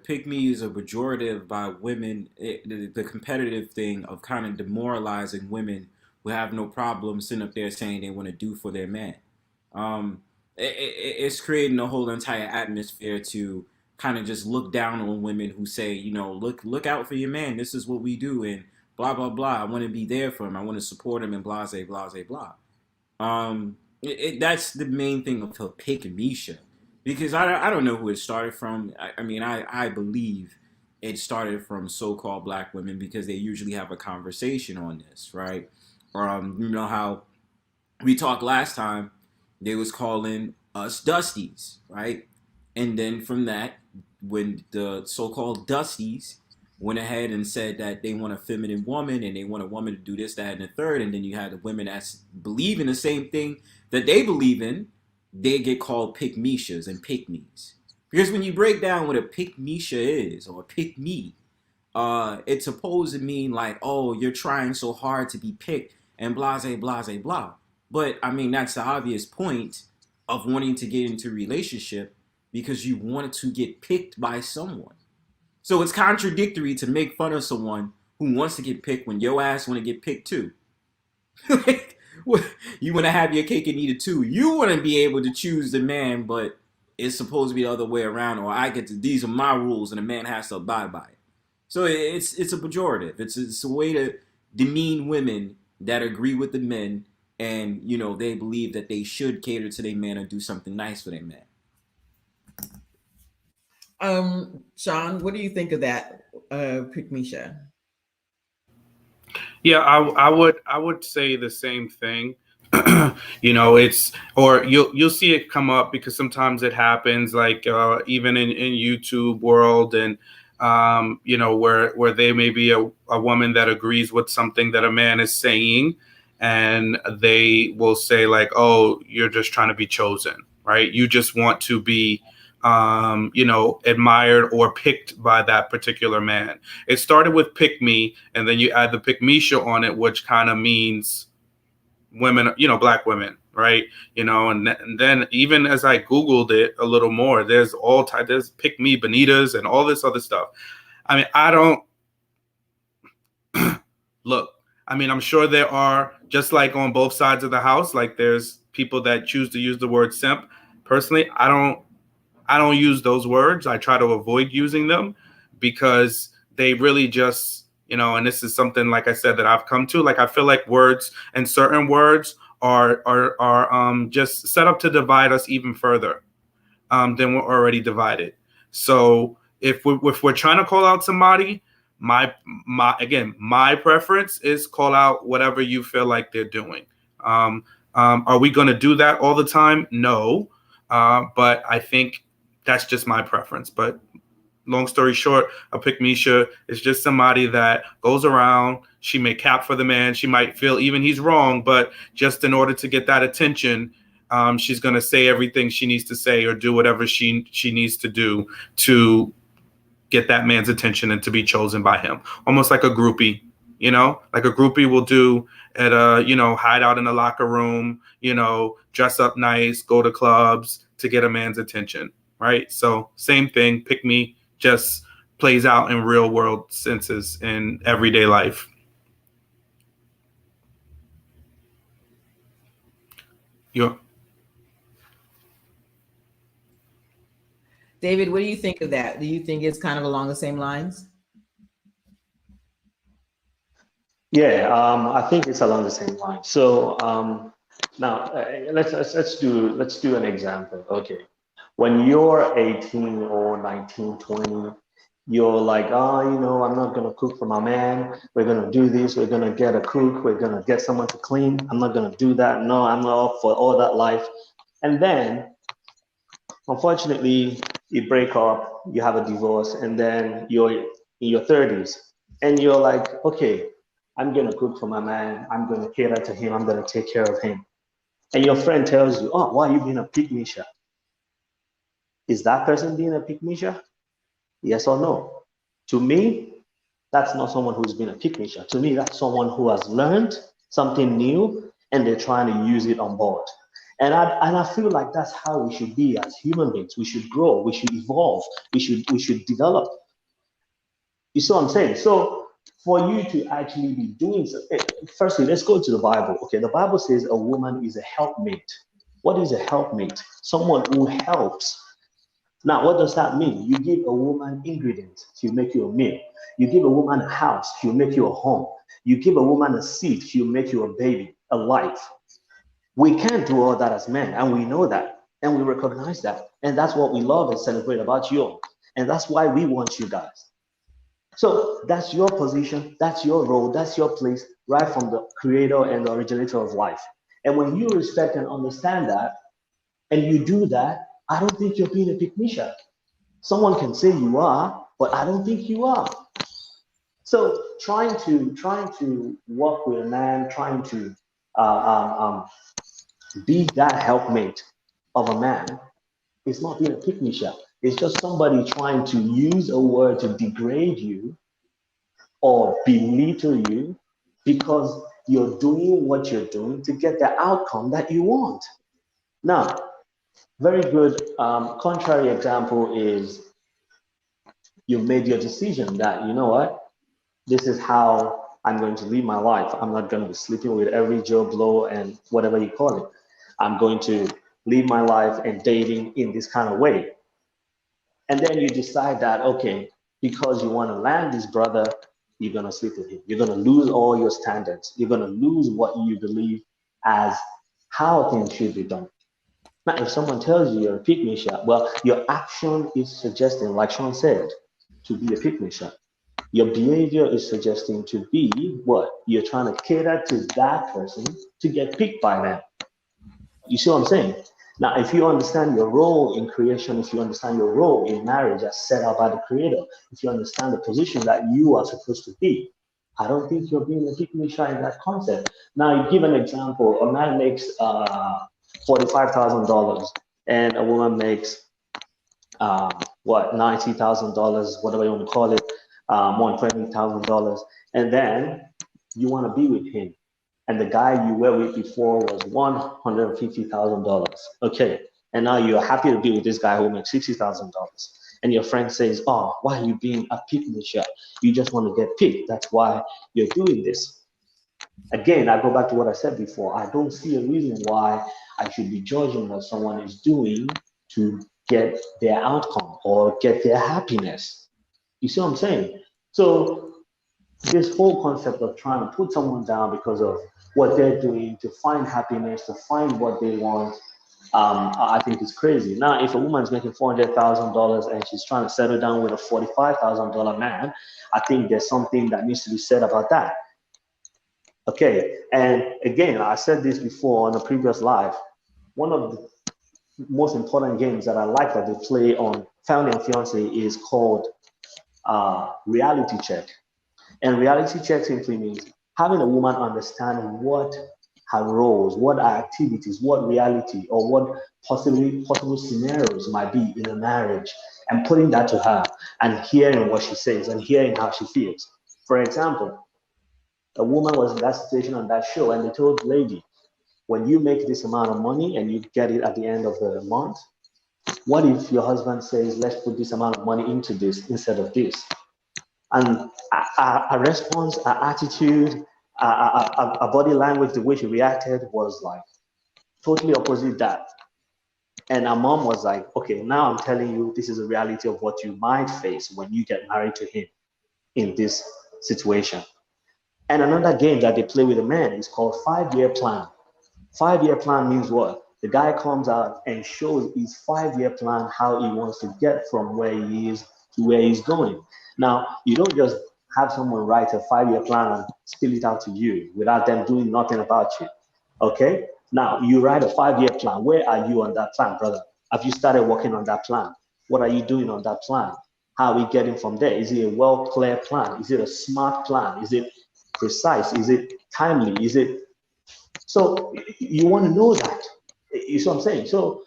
Pick me is a pejorative by women. The competitive thing of kind of demoralizing women who have no problem sitting up there saying they want to do for their man. It's creating a whole entire atmosphere to kind of just look down on women who say, look out for your man. This is what we do, and blah blah blah. I want to be there for him. I want to support him, and blah blah blah blah. That's the main thing of her Pickmesha, because I don't know who it started from. I mean, I believe it started from so-called black women because they usually have a conversation on this, right? You know how we talked last time, they was calling us Dusties, right? And then from that, when the so-called Dusties went ahead and said that they want a feminine woman and they want a woman to do this, that, and the third, and then you had the women that believe in the same thing that they believe in, they get called Pickmeshas and Pickmes. Because when you break down what a Pickmesha is, or a Pickme, it's supposed to mean like, oh, you're trying so hard to be picked and blase, blase, blah. But I mean, that's the obvious point of wanting to get into a relationship, because you wanted to get picked by someone. So it's contradictory to make fun of someone who wants to get picked when your ass want to get picked too. You want to have your cake and eat it too. You want to be able to choose the man, but it's supposed to be the other way around, or these are my rules and the man has to abide by it. So it's a pejorative. It's a way to demean women that agree with the men, and they believe that they should cater to their man or do something nice for their man. Sean, what do you think of that, Pickmesha? Yeah, I would say the same thing. It's, or you'll see it come up because sometimes it happens, like even in YouTube world, and where they may be a woman that agrees with something that a man is saying, and they will say like, oh, you're just trying to be chosen, right? You just want to be admired or picked by that particular man. It started with pick me, and then you add the Pickmesha on it, which kind of means women, black women, right? And then even as I Googled it a little more, there's there's pick me bonitas and all this other stuff. I mean, I don't look. I mean, I'm sure there are, just like on both sides of the house, like there's people that choose to use the word simp. Personally, I don't use those words. I try to avoid using them because they really just, and this is something, like I said, that I've come to. Like, I feel like words and certain words are just set up to divide us even further than we're already divided. So if we're trying to call out somebody, my preference is call out whatever you feel like they're doing. Are we going to do that all the time? No. But I think that's just my preference. But long story short, a Pickmesha is just somebody that goes around. She may cap for the man. She might feel even he's wrong, but just in order to get that attention, she's going to say everything she needs to say or do whatever she needs to do to get that man's attention and to be chosen by him. Almost like a groupie, like a groupie will do at a, hide out in a locker room, dress up nice, go to clubs to get a man's attention, right? So same thing, pick me just plays out in real world senses in everyday life. David, what do you think of that? Do you think it's kind of along the same lines? Yeah, I think it's along the same line. So now let's do an example. Okay, when you're 18 or 19, 20, you're like, oh, I'm not gonna cook for my man. We're gonna do this. We're gonna get a cook. We're gonna get someone to clean. I'm not gonna do that. No, I'm not up for all that life. And then, unfortunately, you break up. You have a divorce, and then you're in your 30s, and you're like, okay, I'm going to cook for my man. I'm going to cater to him. I'm going to take care of him. And your friend tells you, oh, why are you being a Pickmesha? Is that person being a Pickmesha? Yes or no? To me, that's not someone who's been a Pickmesha. To me, that's someone who has learned something new and they're trying to use it on board. And I feel like that's how we should be as human beings. We should grow. We should evolve. We should develop. You see what I'm saying? So for you to actually be doing something, firstly, let's go to the Bible. Okay, the Bible says a woman is a helpmate. What is a helpmate? Someone who helps. Now, what does that mean? You give a woman ingredients, she'll make you a meal. You give a woman a house, she'll make you a home. You give a woman a seed, she'll make you a baby, a life. We can't do all that as men, and we know that, and we recognize that. And that's what we love and celebrate about you. And that's why we want you guys. So that's your position, that's your role, that's your place, right from the creator and the originator of life. And when you respect and understand that, and you do that, I don't think you're being a Pickmesha. Someone can say you are, but I don't think you are. So trying to work with a man, trying to be that helpmate of a man is not being a Pickmesha. It's just somebody trying to use a word to degrade you or belittle you because you're doing what you're doing to get the outcome that you want. Now, very good contrary example is you made your decision that, you know what, this is how I'm going to live my life. I'm not going to be sleeping with every Joe Blow and whatever you call it. I'm going to live my life and dating in this kind of way. And then you decide that, okay, because you want to land this brother, you're going to sleep with him. You're going to lose all your standards. You're going to lose what you believe as how things should be done. Now, if someone tells you you're a Pickmesha, well, your action is suggesting, like Sean said, to be a Pickmesha. Your behavior is suggesting to be what? You're trying to cater to that person to get picked by them. You see what I'm saying? Now, if you understand your role in creation, if you understand your role in marriage as set out by the Creator, if you understand the position that you are supposed to be, I don't think you're being a Pickmesha in that concept. Now, you give an example. A man makes $45,000 and a woman makes $90,000, whatever you want to call it, $120,000, and then you want to be with him, and the guy you were with before was $150,000. Okay, and now you're happy to be with this guy who makes $60,000, and your friend says, "Oh, why are you being a Pickmesha? You just want to get picked. That's why you're doing this." Again, I go back to what I said before. I don't see a reason why I should be judging what someone is doing to get their outcome or get their happiness. You see what I'm saying? So this whole concept of trying to put someone down because of what they're doing to find happiness, to find what they want, I think is crazy. Now, if a woman's making $400,000 and she's trying to settle down with a $45,000 man, I think there's something that needs to be said about that. Okay, and again, I said this before on a previous live. One of the most important games that I like that they play on Family and Fiance is called reality check. And reality check simply means having a woman understand what her roles, what her activities, what reality, or what possible scenarios might be in a marriage, and putting that to her and hearing what she says and hearing how she feels. For example, a woman was in that situation on that show, and they told the lady, when you make this amount of money and you get it at the end of the month, what if your husband says, let's put this amount of money into this instead of this? And a response, a attitude, a body language, the way she reacted was like totally opposite that. And our mom was like, okay, now I'm telling you, this is a reality of what you might face when you get married to him in this situation. And another game that they play with a man is called 5-year plan. 5-year plan means what? The guy comes out and shows his 5-year plan, how he wants to get from where he is to where he's going. Now, you don't just have someone write a 5-year plan and spill it out to you without them doing nothing about you. Okay? Now, you write a 5-year plan. Where are you on that plan, brother? Have you started working on that plan? What are you doing on that plan? How are we getting from there? Is it a well clear plan? Is it a smart plan? Is it precise? Is it timely? Is it so you want to know that? You see what I'm saying? So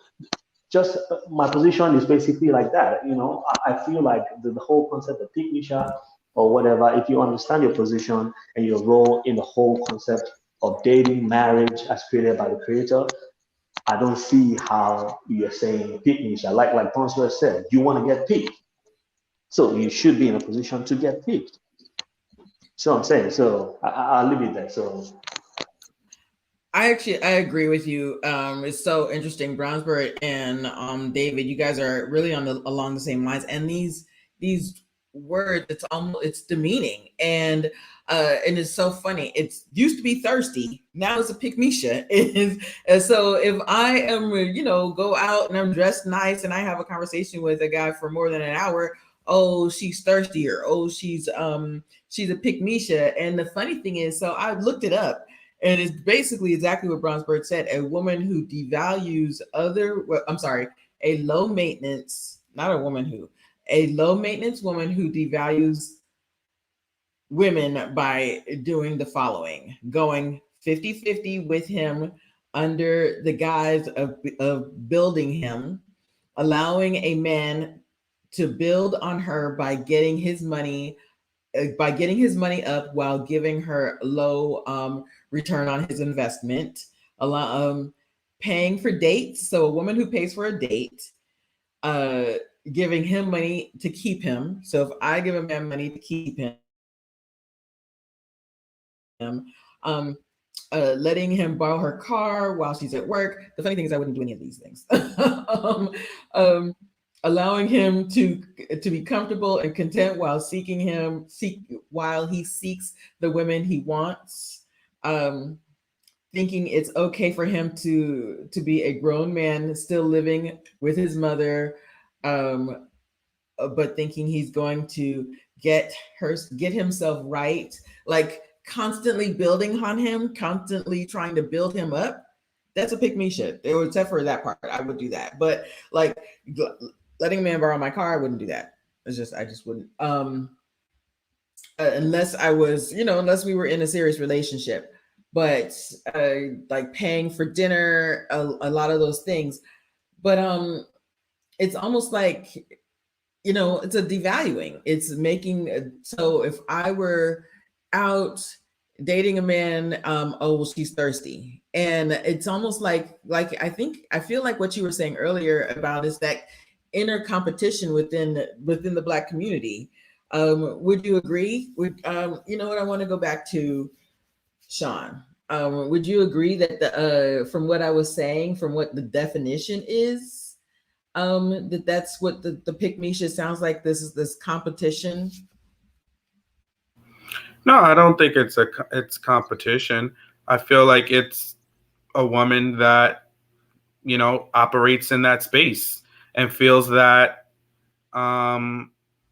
just my position is basically like that. You know, I feel like the whole concept of Pickmesha or whatever, if you understand your position and your role in the whole concept of dating, marriage as created by the creator, I don't see how you're saying Pickmesha. Like Bronzeberg said, you want to get picked. So you should be in a position to get picked. So I'm saying, so I'll leave it there. So I agree with you. It's so interesting. Brownsburg and David, you guys are really on along the same lines. And these words, it's demeaning, and it's so funny. It's used to be thirsty, now it's a pick me shit. And so if I am, go out and I'm dressed nice and I have a conversation with a guy for more than an hour, oh, she's thirsty, or oh, she's a pick me shit. And the funny thing is, so I looked it up. And it's basically exactly what Bronzeberg said: a woman who devalues a low maintenance, not a woman who, a low maintenance woman who devalues women by doing the following: going 50-50 with him under the guise of building him, allowing a man to build on her by getting his money up while giving her low return on his investment, paying for dates. So a woman who pays for a date, giving him money to keep him. So if I give a man money to keep him, letting him borrow her car while she's at work. The funny thing is, I wouldn't do any of these things. Allowing him to be comfortable and content while while he seeks the women he wants. Thinking it's okay for him to be a grown man still living with his mother, but thinking he's going to get himself right, like constantly building on him, constantly trying to build him up. That's a pick me shit. Except for that part, I would do that. But like letting a man borrow my car, I wouldn't do that. I just wouldn't. Unless I was, unless we were in a serious relationship. But like paying for dinner, a lot of those things. But it's almost like, it's a devaluing. It's making, so if I were out dating a man, oh, well, she's thirsty. And it's almost like I feel like what you were saying earlier about is that inner competition within the Black community. Would you agree? You know what? I want to go back to Sean. Would you agree that from what I was saying, from what the definition is, that's what the Pickmesha sounds like? This competition. No, I don't think it's competition. I feel like it's a woman that operates in that space and feels that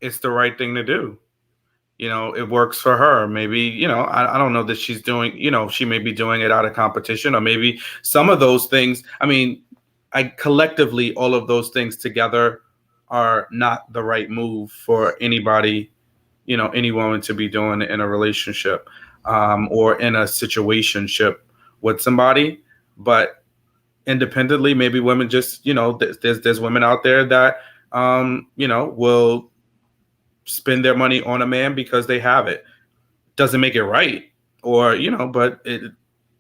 it's the right thing to do. It works for her. Maybe, I don't know that she's doing, she may be doing it out of competition, or maybe some of those things. I mean, collectively, all of those things together are not the right move for anybody any woman to be doing in a relationship or in a situationship with somebody. But independently, maybe women just, there's women out there that, will spend their money on a man because they have it. Doesn't make it right, or, but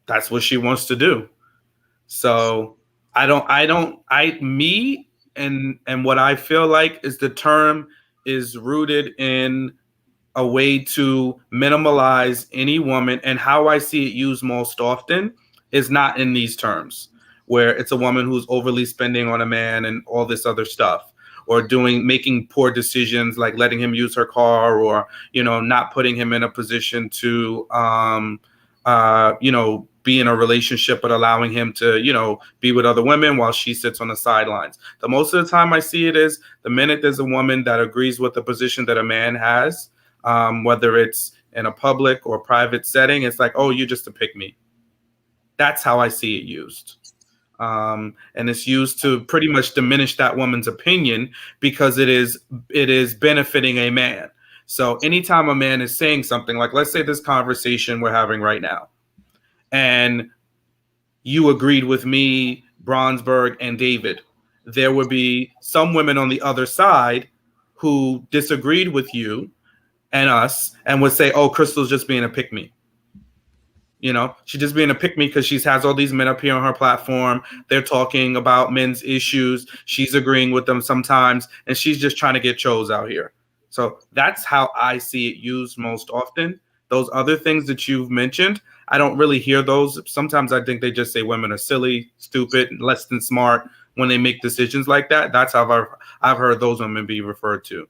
that's what she wants to do. So me and what I feel like is the term is rooted in a way to minimalize any woman, and how I see it used most often is not in these terms, where it's a woman who's overly spending on a man and all this other stuff, or making poor decisions like letting him use her car, or not putting him in a position to be in a relationship, but allowing him to be with other women while she sits on the sidelines. The most of the time I see it is the minute there's a woman that agrees with the position that a man has, whether it's in a public or private setting, it's like, oh, you're just a pick me. That's how I see it used. And it's used to pretty much diminish that woman's opinion because it is benefiting a man. So anytime a man is saying something, like let's say this conversation we're having right now, and you agreed with me, Bronzeberg, and David, there would be some women on the other side who disagreed with you and us and would say, oh, Crystal's just being a pick me. She's just being a pick me because she has all these men up here on her platform. They're talking about men's issues. She's agreeing with them sometimes, and she's just trying to get chose out here. So that's how I see it used most often. Those other things that you've mentioned, I don't really hear those. Sometimes I think they just say women are silly, stupid, less than smart when they make decisions like that. That's how I've heard those women be referred to.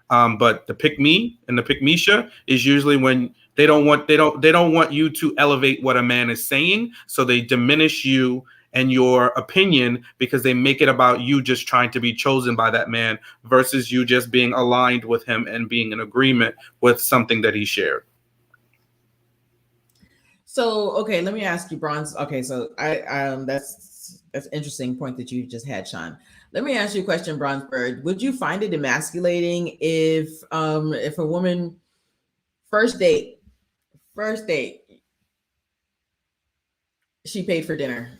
But the pick me and the Pickmesha is usually when they don't want you to elevate what a man is saying, so they diminish you and your opinion because they make it about you just trying to be chosen by that man versus you just being aligned with him and being in agreement with something that he shared. So, okay, let me ask you, Bronze. Okay, so that's an interesting point that you just had, Sean. Let me ask you a question, Bronzeberg. Would you find it emasculating if a woman first date, she paid for dinner?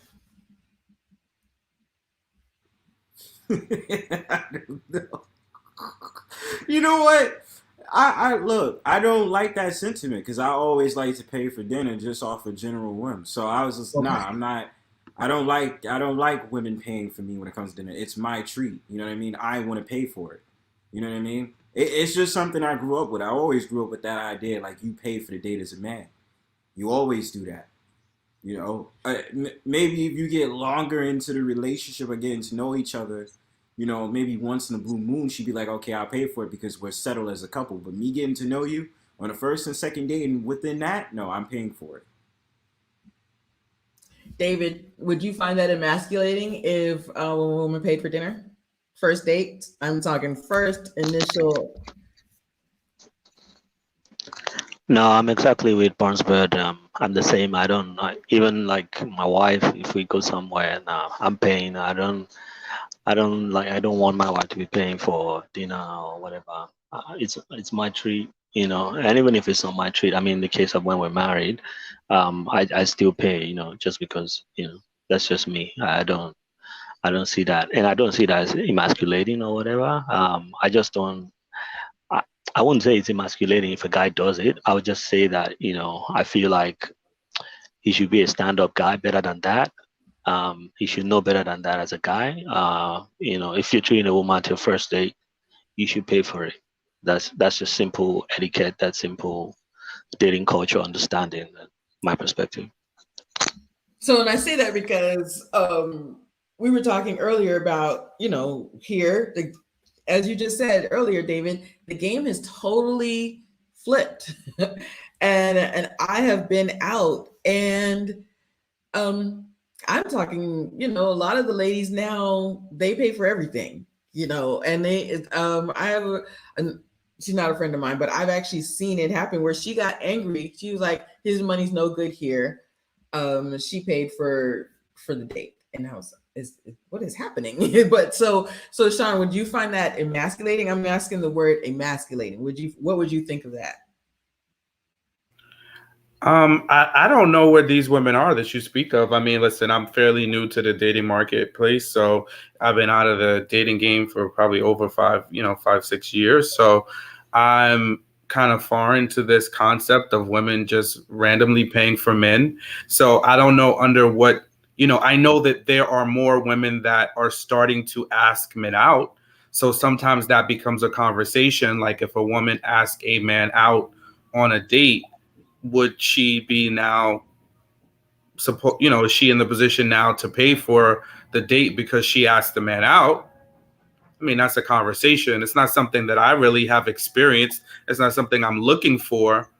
I don't know. You know what? I look, I don't like that sentiment because I always like to pay for dinner just off of general whim. So I was just I'm not. I don't like women paying for me when it comes to dinner. It's my treat. You know what I mean? I want to pay for it. You know what I mean? It's just something I grew up with. I always grew up with that idea, like you pay for the date as a man. You always do that. Maybe if you get longer into the relationship or getting to know each other, maybe once in a blue moon, she'd be like, okay, I'll pay for it because we're settled as a couple. But me getting to know you on the first and second date and within that, no, I'm paying for it. David, would you find that emasculating if a woman paid for dinner? First date? I'm talking first initial. No, I'm exactly with Barnesburg. I'm the same. I don't even like my wife. If we go somewhere, no, I'm paying. I don't want my wife to be paying for dinner or whatever. It's my treat, And even if it's not my treat, I mean, in the case of when we're married, I still pay, just because that's just me. I don't see that, and I don't see that as emasculating or whatever. I just don't. I wouldn't say it's emasculating if a guy does it. I would just say that I feel like he should be a stand-up guy better than that. He should know better than that as a guy. If you're treating a woman to your first date, you should pay for it. That's just simple etiquette. That's simple dating culture understanding. My perspective. So, and I say that because we were talking earlier about here, as you just said earlier, David, the game has totally flipped, and I have been out and I'm talking, a lot of the ladies now, they pay for everything, and I have she's not a friend of mine, but I've actually seen it happen where she got angry. She was like, his money's no good here. She paid for the date. And I was what is happening? But so Sean, would you find that emasculating? I'm asking the word emasculating. What would you think of that? I don't know where these women are that you speak of. I mean, listen, I'm fairly new to the dating marketplace, so I've been out of the dating game for probably over 5, 6 years. So I'm kind of foreign to this concept of women just randomly paying for men. So I don't know under what, I know that there are more women that are starting to ask men out. So sometimes that becomes a conversation. Like if a woman asks a man out on a date, would she be now is she in the position now to pay for the date because she asked the man out? I mean, that's a conversation. It's not something that I really have experienced. It's not something I'm looking for,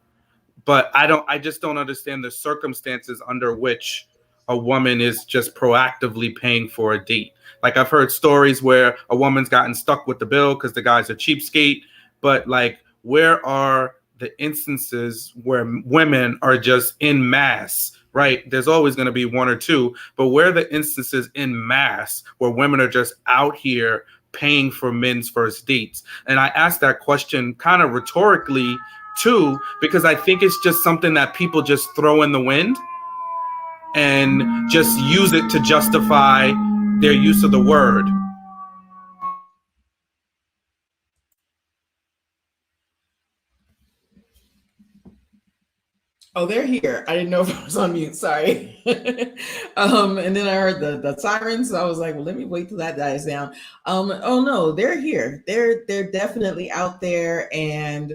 but I just don't understand the circumstances under which a woman is just proactively paying for a date. Like I've heard stories where a woman's gotten stuck with the bill because the guy's a cheapskate, but like where are the instances where women are just in mass, right? There's always going to be one or two, but where are the instances in mass where women are just out here paying for men's first dates? And I asked that question kind of rhetorically too, because I think it's just something that people just throw in the wind and just use it to justify their use of the word. Oh, they're here. I didn't know if I was on mute. Sorry. And then I heard the sirens. So I was like, well, let me wait till that dies down. Oh no, they're here. They're definitely out there, and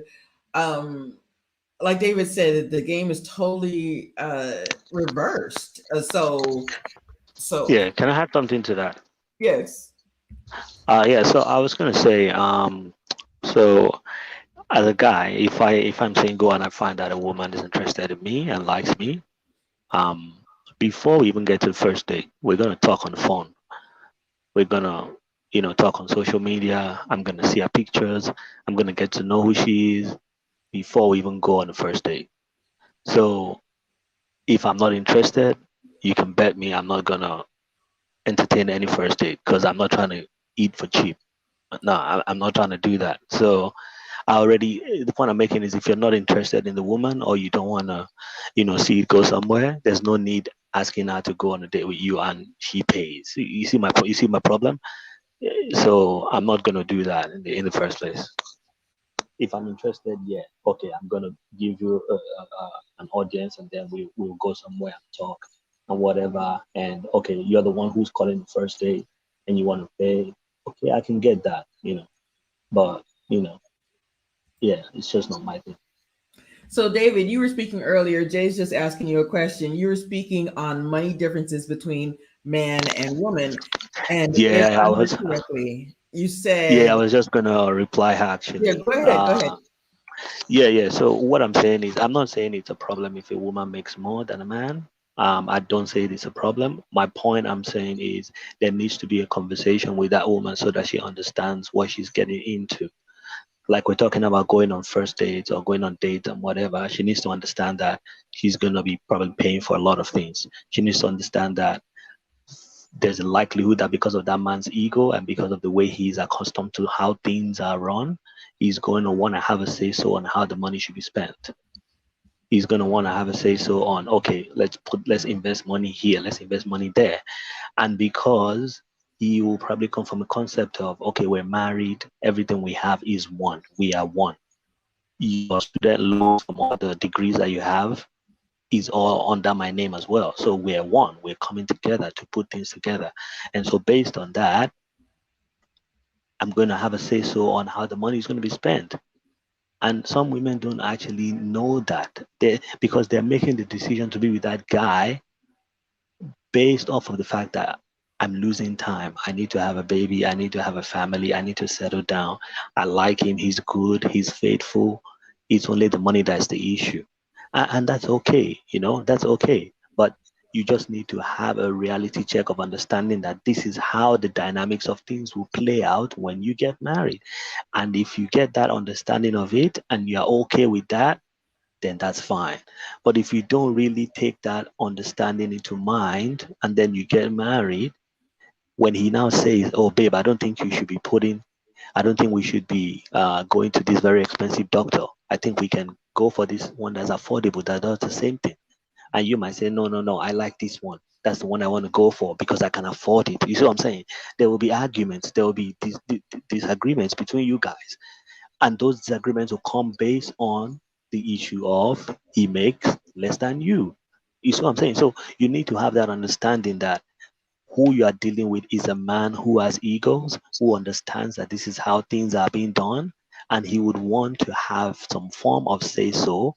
um, like David said, the game is totally reversed. So Yeah, can I add something to that? yes. Yeah, so I was gonna say, so as a guy, if I'm single and I find that a woman is interested in me and likes me, um, before we even get to the first date, we're gonna talk on the phone. We're gonna, talk on social media. I'm gonna see her pictures. I'm gonna get to know who she is before we even go on the first date. So if I'm not interested, you can bet me I'm not gonna entertain any first date because I'm not trying to eat for cheap. No, I'm not trying to do that. So the point I'm making is if you're not interested in the woman or you don't want to, see it go somewhere, there's no need asking her to go on a date with you and she pays. You see my problem. So I'm not gonna do that in the first place. If I'm interested, yeah, okay, I'm gonna give you an audience, and then we'll go somewhere and talk and whatever. And okay, you're the one who's calling the first date, and you want to pay. Okay, I can get that. But yeah, it's just not my thing. So David, you were speaking earlier. Jay's just asking you a question. You were speaking on money differences between man and woman, and if Yeah, I heard correctly, you yeah, said, I was just gonna reply her yeah. actually. Go ahead. Go ahead. Yeah. So what I'm saying is, I'm not saying it's a problem if a woman makes more than a man. I don't say it's a problem. My point I'm saying is there needs to be a conversation with that woman so that she understands what she's getting into. Like we're talking about going on first dates or going on dates and whatever, she needs to understand that she's gonna be probably paying for a lot of things. She needs to understand that there's a likelihood that because of that man's ego and because of the way he's accustomed to how things are run, he's going to want to have a say so on how the money should be spent. He's going to want to have a say so on, okay, let's invest money here, let's invest money there. And because he will probably come from a concept of, okay, we're married, everything we have is one, we are one. Your student loans from all the degrees that you have is all under my name as well. So we're one. We're coming together to put things together. And so based on that, I'm going to have a say so on how the money is going to be spent. And some women don't actually know that because they're making the decision to be with that guy based off of the fact that I'm losing time. I need to have a baby. I need to have a family. I need to settle down. I like him. He's good. He's faithful. It's only the money that's the issue. And that's okay. That's okay. But you just need to have a reality check of understanding that this is how the dynamics of things will play out when you get married. And if you get that understanding of it and you're okay with that, then that's fine. But if you don't really take that understanding into mind and then you get married, when he now says, "Oh, babe, I don't think we should be going to this very expensive doctor. I think we can go for this one that's affordable that does the same thing." And you might say, "No, no, no, I like this one. That's the one I want to go for because I can afford it." You see what I'm saying? There will be arguments, there will be disagreements between you guys, and those disagreements will come based on the issue of he makes less than you. You see what I'm saying? So you need to have that understanding that who you are dealing with is a man who has egos, who understands that this is how things are being done, and he would want to have some form of say so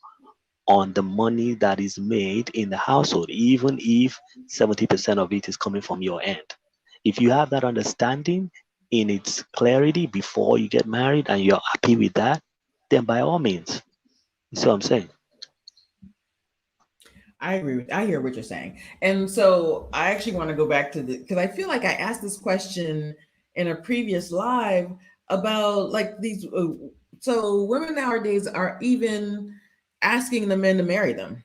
on the money that is made in the household, even if 70% of it is coming from your end. If you have that understanding in its clarity before you get married and you're happy with that, then by all means, you see what I'm saying? I agree with. I hear what you're saying, and so I actually want to go back to the because I feel like I asked this question in a previous live about like these. So women nowadays are even asking the men to marry them.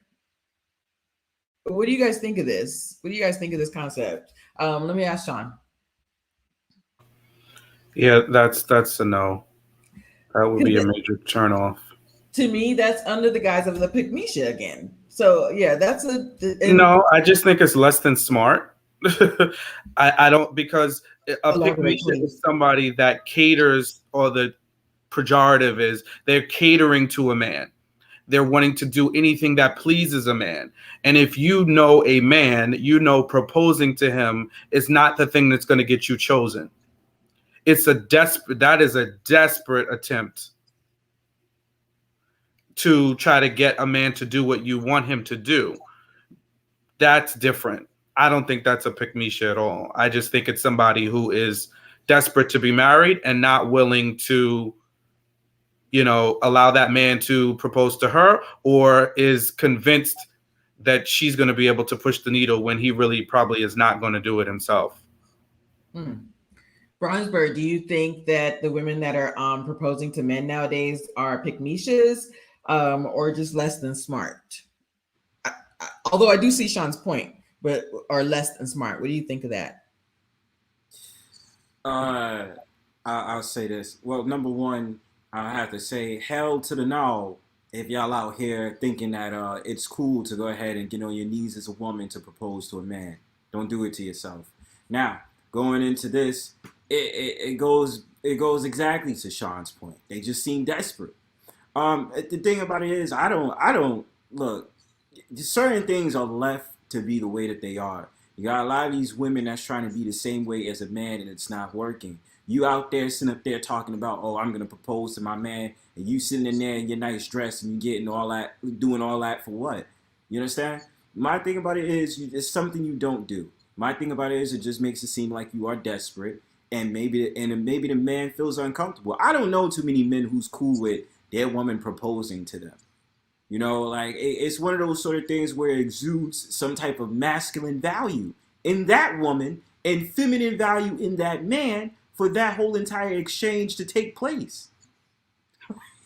What do you guys think of this? What do you guys think of this concept? Let me ask Sean. Yeah, that's a no. That would be a Because major turn off. to me, that's under the guise of the Pickmesha again. So yeah, that's and No, I just think it's less than smart. I don't, because a elaborate, Pickmesha please. is somebody that caters, or the pejorative is they're catering to a man. They're wanting to do anything that pleases a man. And if you know a man, you know proposing to him is not the thing that's going to get you chosen. That is a desperate attempt to try to get a man to do what you want him to do. That's different. I don't think that's a pick me shit at all. I just think it's somebody who is desperate to be married and not willing to, allow that man to propose to her, or is convinced that she's going to be able to push the needle when he really probably is not going to do it himself. Hmm. Bronzeberg, do you think that the women that are proposing to men nowadays are Pickmeshas or just less than smart? Although I do see Sean's point, but are less than smart. What do you think of that? Uh, I'll say this. Well, number one, I have to say, hell to the no. If y'all out here thinking that it's cool to go ahead and get on your knees as a woman to propose to a man, don't do it to yourself. Now, going into this, it goes exactly to Sean's point. They just seem desperate. The thing about it is, I don't look. Certain things are left to be the way that they are. You got a lot of these women that's trying to be the same way as a man, and it's not working. You out there sitting up there talking about, oh, I'm gonna propose to my man, and you sitting in there in your nice dress and you getting all that, doing all that for what? You understand? My thing about it is, it's something you don't do. My thing about it is, it just makes it seem like you are desperate, and maybe the man feels uncomfortable. I don't know too many men who's cool with their woman proposing to them. Like it's one of those sort of things where it exudes some type of masculine value in that woman and feminine value in that man for that whole entire exchange to take place.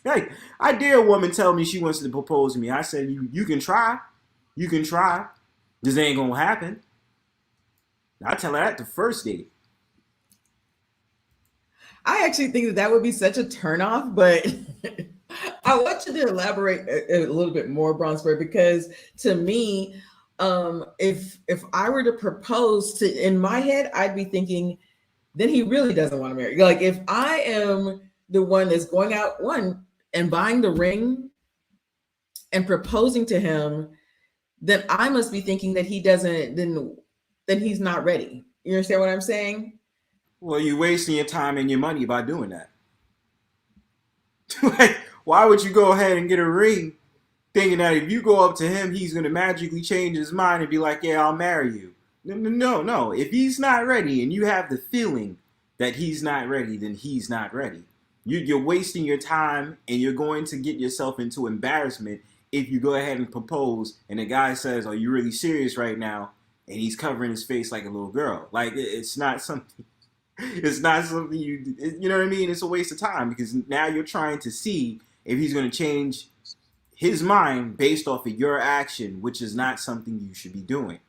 Hey, I dare a woman tell me she wants to propose to me. I said, you can try. You can try. This ain't gonna happen. I tell her that the first date. I actually think that that would be such a turnoff, but I want you to elaborate a little bit more, Bronzeberg, because to me, if I were to propose to in my head, I'd be thinking, then he really doesn't want to marry. Like if I am the one that's going out one and buying the ring and proposing to him, then I must be thinking that he doesn't, then he's not ready. You understand what I'm saying? Well, you're wasting your time and your money by doing that. Like, why would you go ahead and get a ring thinking that if you go up to him, he's going to magically change his mind and be like, yeah, I'll marry you? No, no, no, no. If he's not ready and you have the feeling that he's not ready, then he's not ready. You're wasting your time and you're going to get yourself into embarrassment if you go ahead and propose and the guy says, are you really serious right now? And he's covering his face like a little girl. Like, it's not something. It's not something you know what I mean? It's a waste of time because now you're trying to see if he's going to change his mind based off of your action, which is not something you should be doing.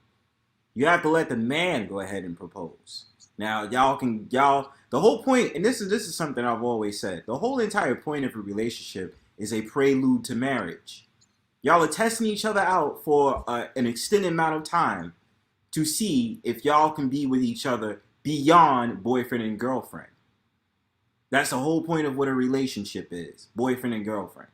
You have to let the man go ahead and propose. Now y'all the whole point, and this is something I've always said. The whole entire point of a relationship is a prelude to marriage. Y'all are testing each other out for an extended amount of time to see if y'all can be with each other beyond boyfriend and girlfriend. That's the whole point of what a relationship is, boyfriend and girlfriend.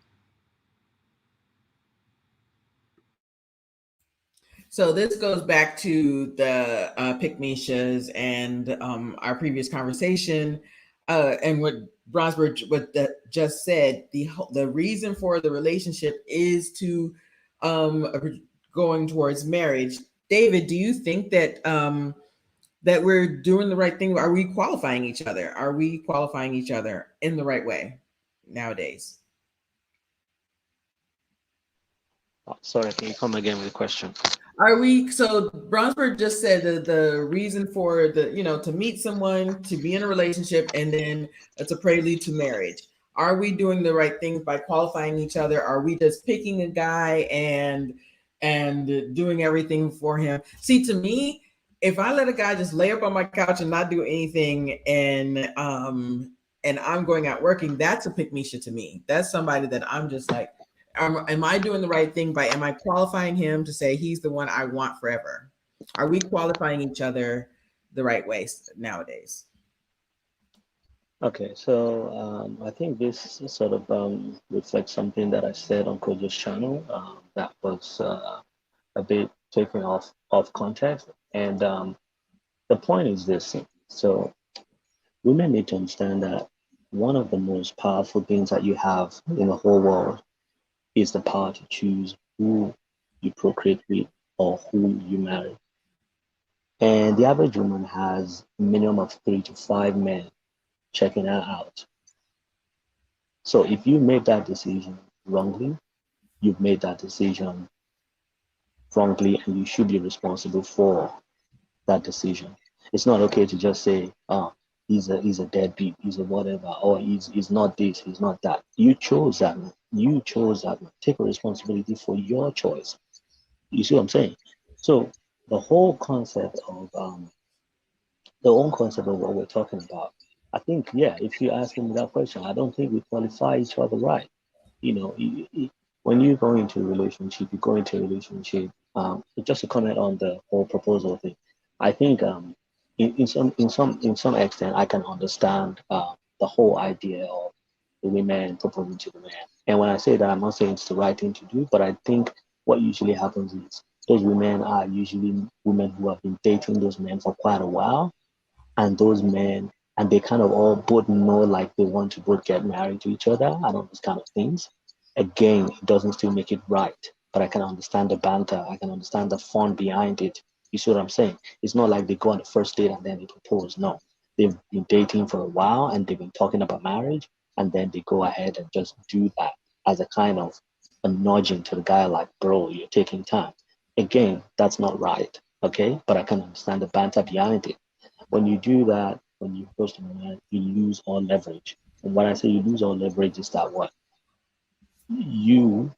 So this goes back to the Pickmeshas and our previous conversation, and what Bronzeberg just said. The reason for the relationship is to going towards marriage. David, do you think that that we're doing the right thing? Are we qualifying each other? Are we qualifying each other in the right way nowadays? Sorry, can you come again with a question? Are we, so Bronzeberg just said the reason for to meet someone, to be in a relationship, and then it's a prelude to marriage. Are we doing the right things by qualifying each other? Are we just picking a guy and doing everything for him? See, to me, if I let a guy just lay up on my couch and not do anything, and I'm going out working, that's a Pickmesha to me. That's somebody that I'm just like, am I doing the right thing am I qualifying him to say he's the one I want forever? Are we qualifying each other the right way nowadays? Okay, so I think this sort of reflects something that I said on Kojo's channel that was a bit taken off context. And the point is this. So women need to understand that one of the most powerful things that you have in the whole world is the power to choose who you procreate with or who you marry. And the average woman has a minimum of 3 to 5 men checking her out. So if you made that decision wrongly, you've made that decision wrongly, and you should be responsible for that decision. It's not okay to just say, "Oh, he's a deadbeat, he's a whatever, or he's not this, he's not that." You chose that man. You chose that man. Take a responsibility for your choice. You see what I'm saying? So the whole concept of what we're talking about, I think, yeah, if you ask me that question, I don't think we qualify each other right. You know, when you go into a relationship, you go into a relationship. Just to comment on the whole proposal thing, I think in some extent I can understand the whole idea of the women proposing to the man. And when I say that, I'm not saying it's the right thing to do, but I think what usually happens is those women are usually women who have been dating those men for quite a while, and those men, and they kind of all both know like they want to both get married to each other and all those kind of things. Again, it doesn't still make it right, but I can understand the banter. I can understand the fun behind it. You see what I'm saying? It's not like they go on the first date and then they propose. No, they've been dating for a while and they've been talking about marriage, and then they go ahead and just do that as a kind of a nudging to the guy, like, bro, you're taking time. Again, that's not right. Okay, but I can understand the banter behind it. When you do that, when you approach the man, you lose all leverage. And when I say you lose all leverage, is that what you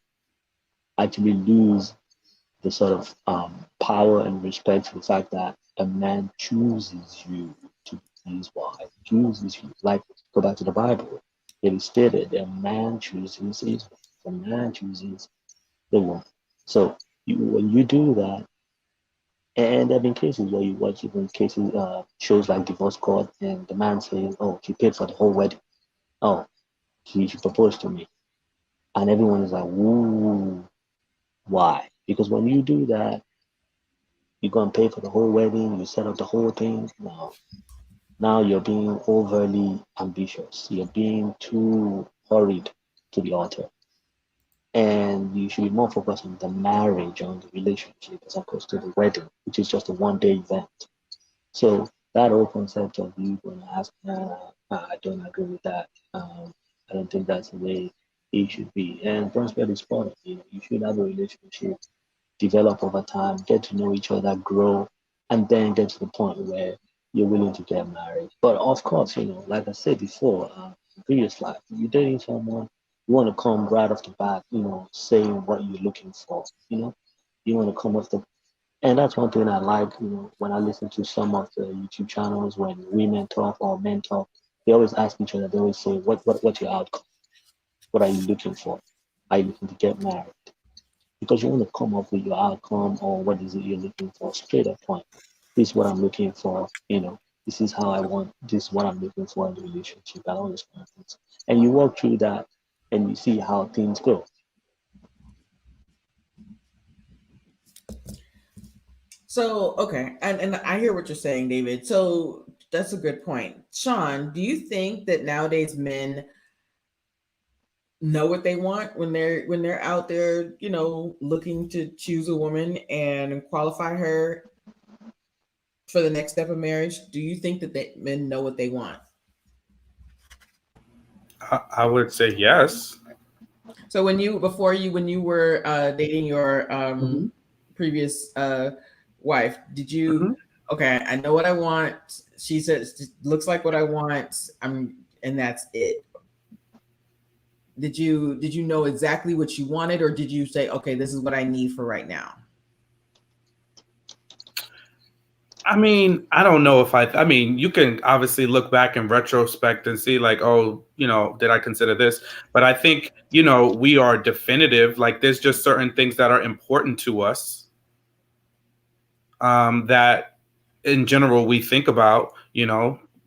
actually lose the sort of power and respect for the fact that a man chooses you to be his wife, chooses you. Like, go back to the Bible. It is stated a man chooses his wife, a man chooses the woman. So when you do that, and there have been cases where you watch even cases, shows like Divorce Court, and the man says, "Oh, she paid for the whole wedding. Oh, she proposed to me," and everyone is like, "Ooh, why?" Because when you do that, you go and pay for the whole wedding, you set up the whole thing. Now you're being overly ambitious. You're being too hurried to the altar, and you should be more focused on the marriage, on the relationship, as opposed to the wedding, which is just a one-day event. So that whole concept of you going to ask, I don't agree with that. I don't think that's the way it should be. And Bronzeberg is spot on. You should have a relationship, develop over time, get to know each other, grow, and then get to the point where you're willing to get married. But of course, like I said before, previous life, you're dating someone, you want to come right off the bat, saying what you're looking for. You want to come off the And that's one thing I like, when I listen to some of the YouTube channels when women talk or men talk, they always ask each other, they always say, what's your outcome? What are you looking for? Are you looking to get married? Because you want to come up with your outcome or what is it you're looking for, straight up point. This is what I'm looking for, this is how I want, this is what I'm looking for in the relationship, and all those kind of things. And you walk through that and you see how things go. So, okay, and I hear what you're saying, David. So that's a good point. Sean, do you think that nowadays men know what they want when they're out there, looking to choose a woman and qualify her for the next step of marriage? Do you think that men know what they want? I would say yes. So when you were dating your Mm-hmm. previous wife, did Hmm. you okay, I know what I want. She says looks like what I want. And that's it. Did you know exactly what you wanted, or did you say, okay, this is what I need for right now? I mean, I don't know if I mean, you can obviously look back in retrospect and see, like, oh, did I consider this? But I think, we are definitive. Like, there's just certain things that are important to us, that in general we think about,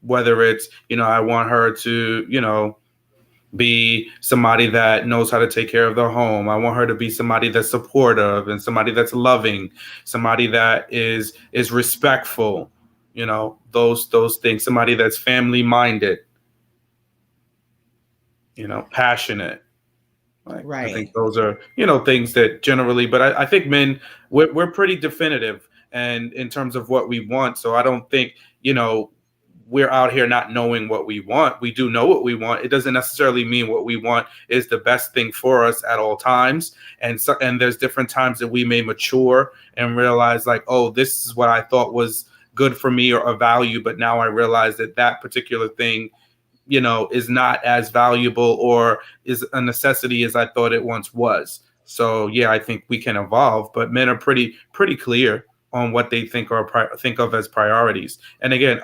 whether it's, I want her to, be somebody that knows how to take care of their home. I want her to be somebody that's supportive and somebody that's loving, somebody that is respectful, those things, somebody that's family minded, passionate. Like, I think Right. those are, things that generally, but I think men, we're pretty definitive and in terms of what we want. So I don't think, we're out here not knowing what we want. We do know what we want. It doesn't necessarily mean what we want is the best thing for us at all times. And there's different times that we may mature and realize, like, oh, this is what I thought was good for me or a value, but now I realize that that particular thing, is not as valuable or is a necessity as I thought it once was. So yeah, I think we can evolve, but men are pretty clear on what they think of as priorities. And again,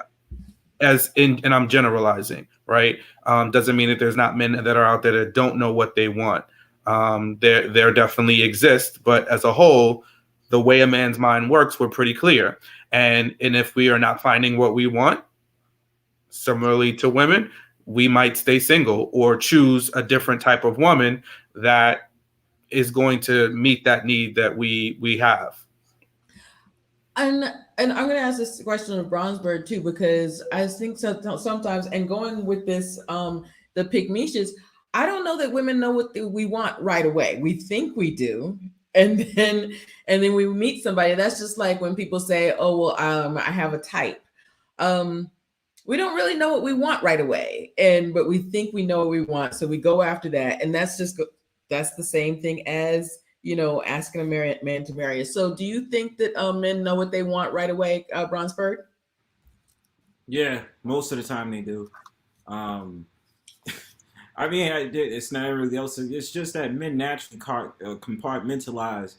and I'm generalizing, right? Doesn't mean that there's not men that are out there that don't know what they want. There definitely exist, but as a whole, the way a man's mind works, we're pretty clear. And if we are not finding what we want, similarly to women, we might stay single or choose a different type of woman that is going to meet that need that we have. And and I'm going to ask this question of Bronzeberg too, because I think sometimes, and going with this, the Pickmeshas, I don't know that women know what we want right away. We think we do, and then we meet somebody. That's just like when people say, "Oh, well, I have a type." Um, we don't really know what we want right away, but we think we know what we want, so we go after that, and that's the same thing as asking a married man to marry us. So do you think that men know what they want right away, Bronsberg? Yeah, most of the time they do. Um, I mean, it's not really else. It's just that men naturally compartmentalize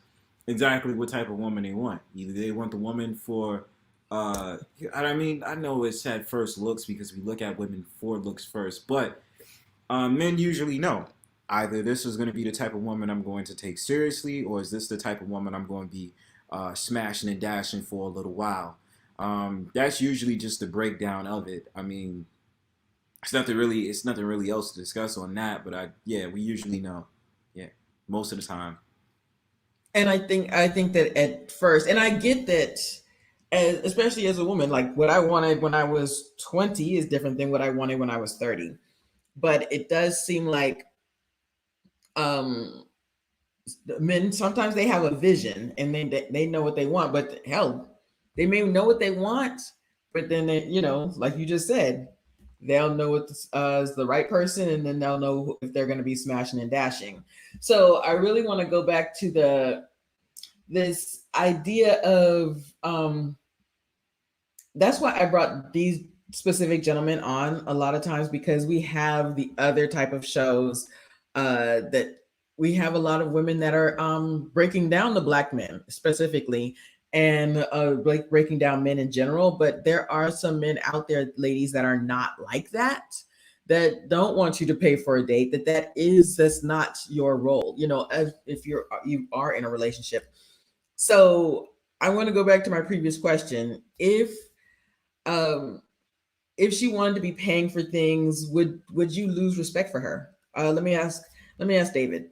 exactly what type of woman they want. Either they want the woman for, I mean, I know it's at first looks because we look at women for looks first, but men usually know either this is going to be the type of woman I'm going to take seriously, or is this the type of woman I'm going to be smashing and dashing for a little while. That's usually just the breakdown of it. I mean, it's nothing really else to discuss on that. But yeah, we usually know. Yeah, most of the time. And I think that at first, and I get that, especially as a woman, like what I wanted when I was 20 is different than what I wanted when I was 30. But it does seem like um men sometimes they have a vision and they know what they want, but hell, they may know what they want, but then like you just said, they'll know what is the right person, and then they'll know if they're going to be smashing and dashing. So I really want to go back to this idea of that's why I brought these specific gentlemen on a lot of times, because we have the other type of shows that we have a lot of women that are breaking down the black men specifically, and like breaking down men in general. But there are some men out there, ladies, that are not like that don't want you to pay for a date, that's not your role, if you are in a relationship. So I want to go back to my previous question. Um if she wanted to be paying for things, would you lose respect for her? Let me ask David.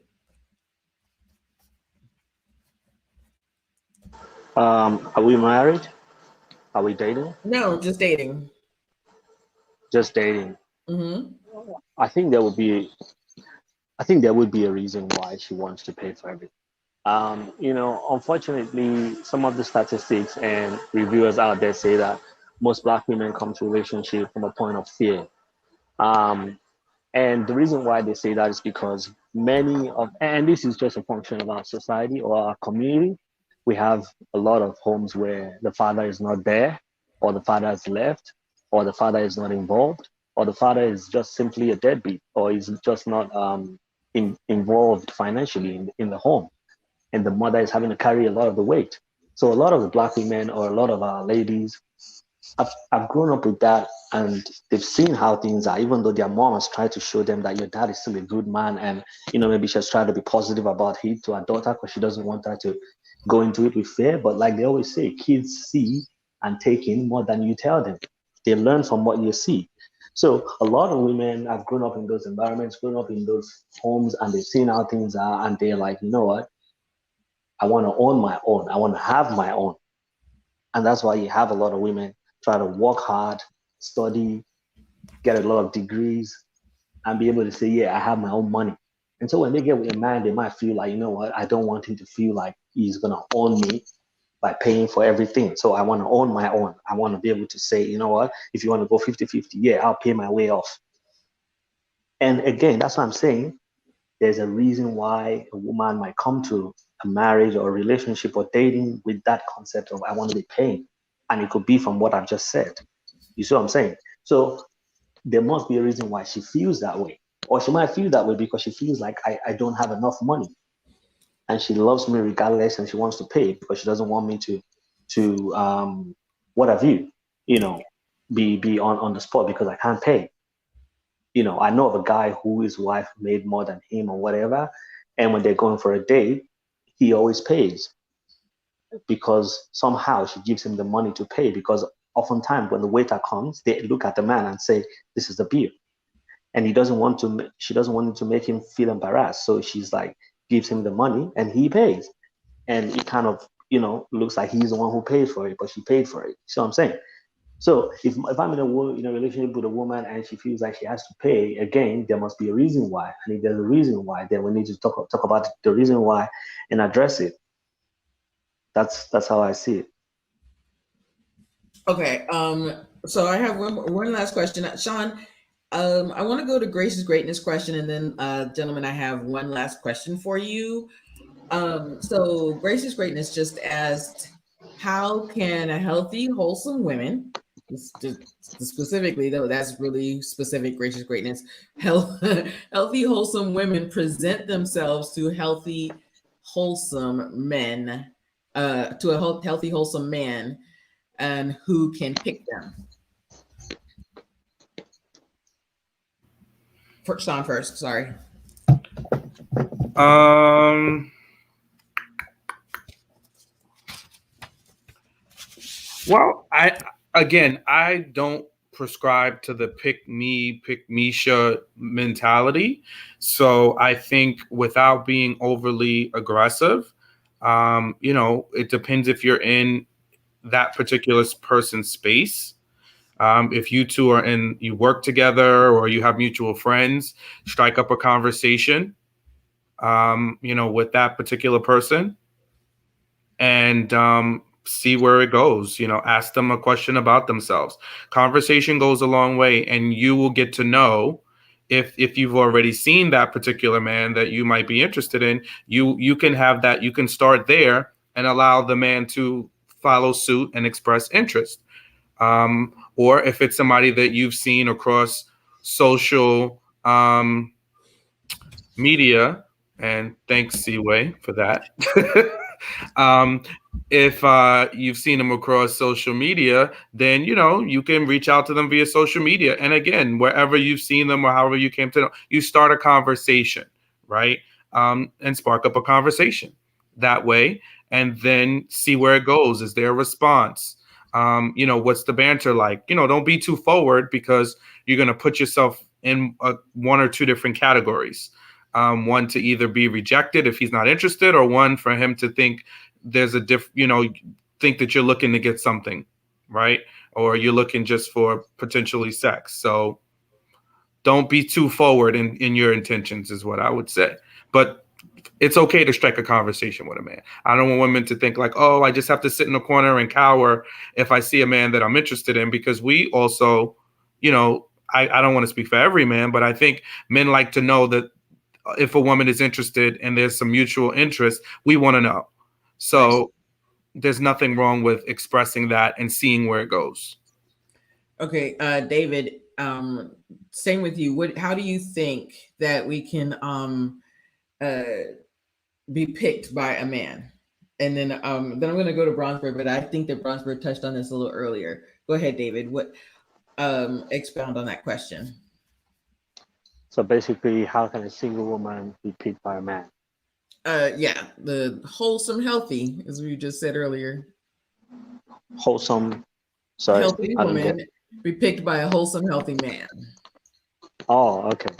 Are we married? Are we dating? No, just dating. Just dating. Mm-hmm. I think there would be I think there would be a reason why she wants to pay for everything. Unfortunately, some of the statistics and reviewers out there say that most black women come to relationship from a point of fear. Um, and the reason why they say that is because and this is just a function of our society or our community, we have a lot of homes where the father is not there, or the father has left, or the father is not involved, or the father is just simply a deadbeat, or is just not involved financially in the home, and the mother is having to carry a lot of the weight. So a lot of the black women or a lot of our ladies have grown up with that, and they've seen how things are, even though their mom has tried to show them that your dad is still a good man, and maybe she's trying to be positive about it to her daughter because she doesn't want her to go into it with fear. But like they always say, kids see and take in more than you tell them. They learn from what you see. So a lot of women have grown up in those environments, grown up in those homes, and they've seen how things are, and they're like, you know what? I want to own my own. I want to have my own. And that's why you have a lot of women try to work hard, study, get a lot of degrees, and be able to say, yeah, I have my own money. And so when they get with a man, they might feel like, you know what, I don't want him to feel like he's going to own me by paying for everything. So I want to own my own. I want to be able to say, you know what, if you want to go 50-50, yeah, I'll pay my way off. And again, that's what I'm saying. There's a reason why a woman might come to a marriage or a relationship or dating with that concept of I want to be paying. And it could be from what I've just said. You see what I'm saying? So there must be a reason why she feels that way. Or she might feel that way because she feels like I don't have enough money. And she loves me regardless, and she wants to pay because she doesn't want me to what have be on the spot because I can't pay. I know of a guy who his wife made more than him or whatever, and when they're going for a date, he always pays because somehow she gives him the money to pay. Because oftentimes when the waiter comes, they look at the man and say, "This is the bill," and he doesn't want to. She doesn't want to make him feel embarrassed, so she's like gives him the money and he pays, and it kind of looks like he's the one who paid for it, but she paid for it. See what I'm saying? So if I'm in a relationship with a woman and she feels like she has to pay, again, there must be a reason why. And if there's a reason why, then we need to talk about the reason why and address it. That's how I see it. Okay. So I have one last question, Sean. I want to go to Grace's greatness question, and then, gentlemen, I have one last question for you. So Grace's greatness just asked, how can a healthy, wholesome woman, just specifically though, that's really specific, Grace's greatness, healthy, wholesome women present themselves to healthy, wholesome men, to a healthy, wholesome man, and who can pick them? For Sean first, sorry. Well, I don't prescribe to the Pickmesha mentality. So I think without being overly aggressive, it depends if you're in that particular person's space. If you two you work together or you have mutual friends, strike up a conversation, with that particular person, and see where it goes. Ask them a question about themselves. Conversation goes a long way, and you will get to know if you've already seen that particular man that you might be interested in. You can have that. You can start there and allow the man to follow suit and express interest. Or if it's somebody that you've seen across social media, and thanks, Seaway, for that. if you've seen them across social media, then you can reach out to them via social media. And again, wherever you've seen them or however you came to them, you start a conversation, right? And spark up a conversation that way, and then see where it goes. Is there a response? What's the banter like? Don't be too forward, because you're going to put yourself in one or two different categories. One to either be rejected if he's not interested, or one for him to think there's a think that you're looking to get something, right? Or you're looking just for potentially sex. So don't be too forward in your intentions, is what I would say. But it's okay to strike a conversation with a man. I don't want women to think like, oh, I just have to sit in the corner and cower if I see a man that I'm interested in, because we also, I don't want to speak for every man, but I think men like to know that if a woman is interested and there's some mutual interest, we want to know. So there's nothing wrong with expressing that and seeing where it goes. Okay, David, same with you. How do you think that we can uh, be picked by a man? And then I'm going to go to Bronzeberg, but I think that Bronzeberg touched on this a little earlier. Go ahead, David. What expound on that question? So basically, how can a single woman be picked by a man? Yeah, the wholesome, healthy, as we just said earlier. Wholesome. Sorry, Healthy I didn't get. woman be picked by a wholesome, healthy man. Oh, okay.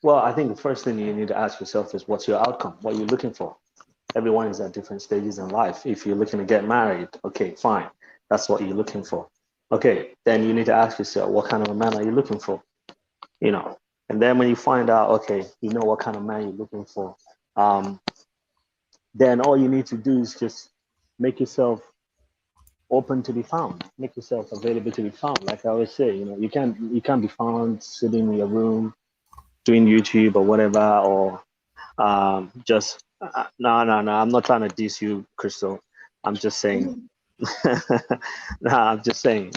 Well, I think the first thing you need to ask yourself is, what's your outcome? What are you looking for? Everyone is at different stages in life. If you're looking to get married, okay, fine. That's what you're looking for. Okay, then you need to ask yourself, what kind of a man are you looking for? And then when you find out, okay, you know what kind of man you're looking for, then all you need to do is just make yourself open to be found. Make yourself available to be found. Like I always say, you can't be found sitting in your room doing YouTube or whatever, or just no. I'm not trying to diss you, Crystal. I'm just saying. No, I'm just saying.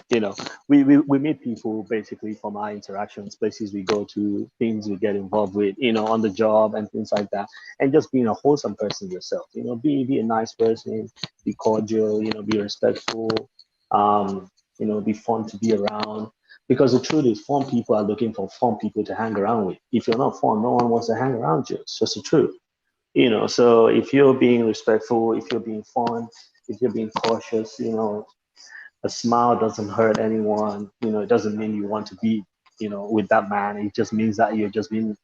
We meet people basically from our interactions, places we go to, things we get involved with, on the job and things like that, and just being a wholesome person yourself. Be a nice person, be cordial. Be respectful. Be fun to be around. Because the truth is, fun people are looking for fun people to hang around with. If you're not fun, no one wants to hang around you. It's just the truth. So if you're being respectful, if you're being fun, if you're being cautious, a smile doesn't hurt anyone. It doesn't mean you want to be, with that man. It just means that you're just being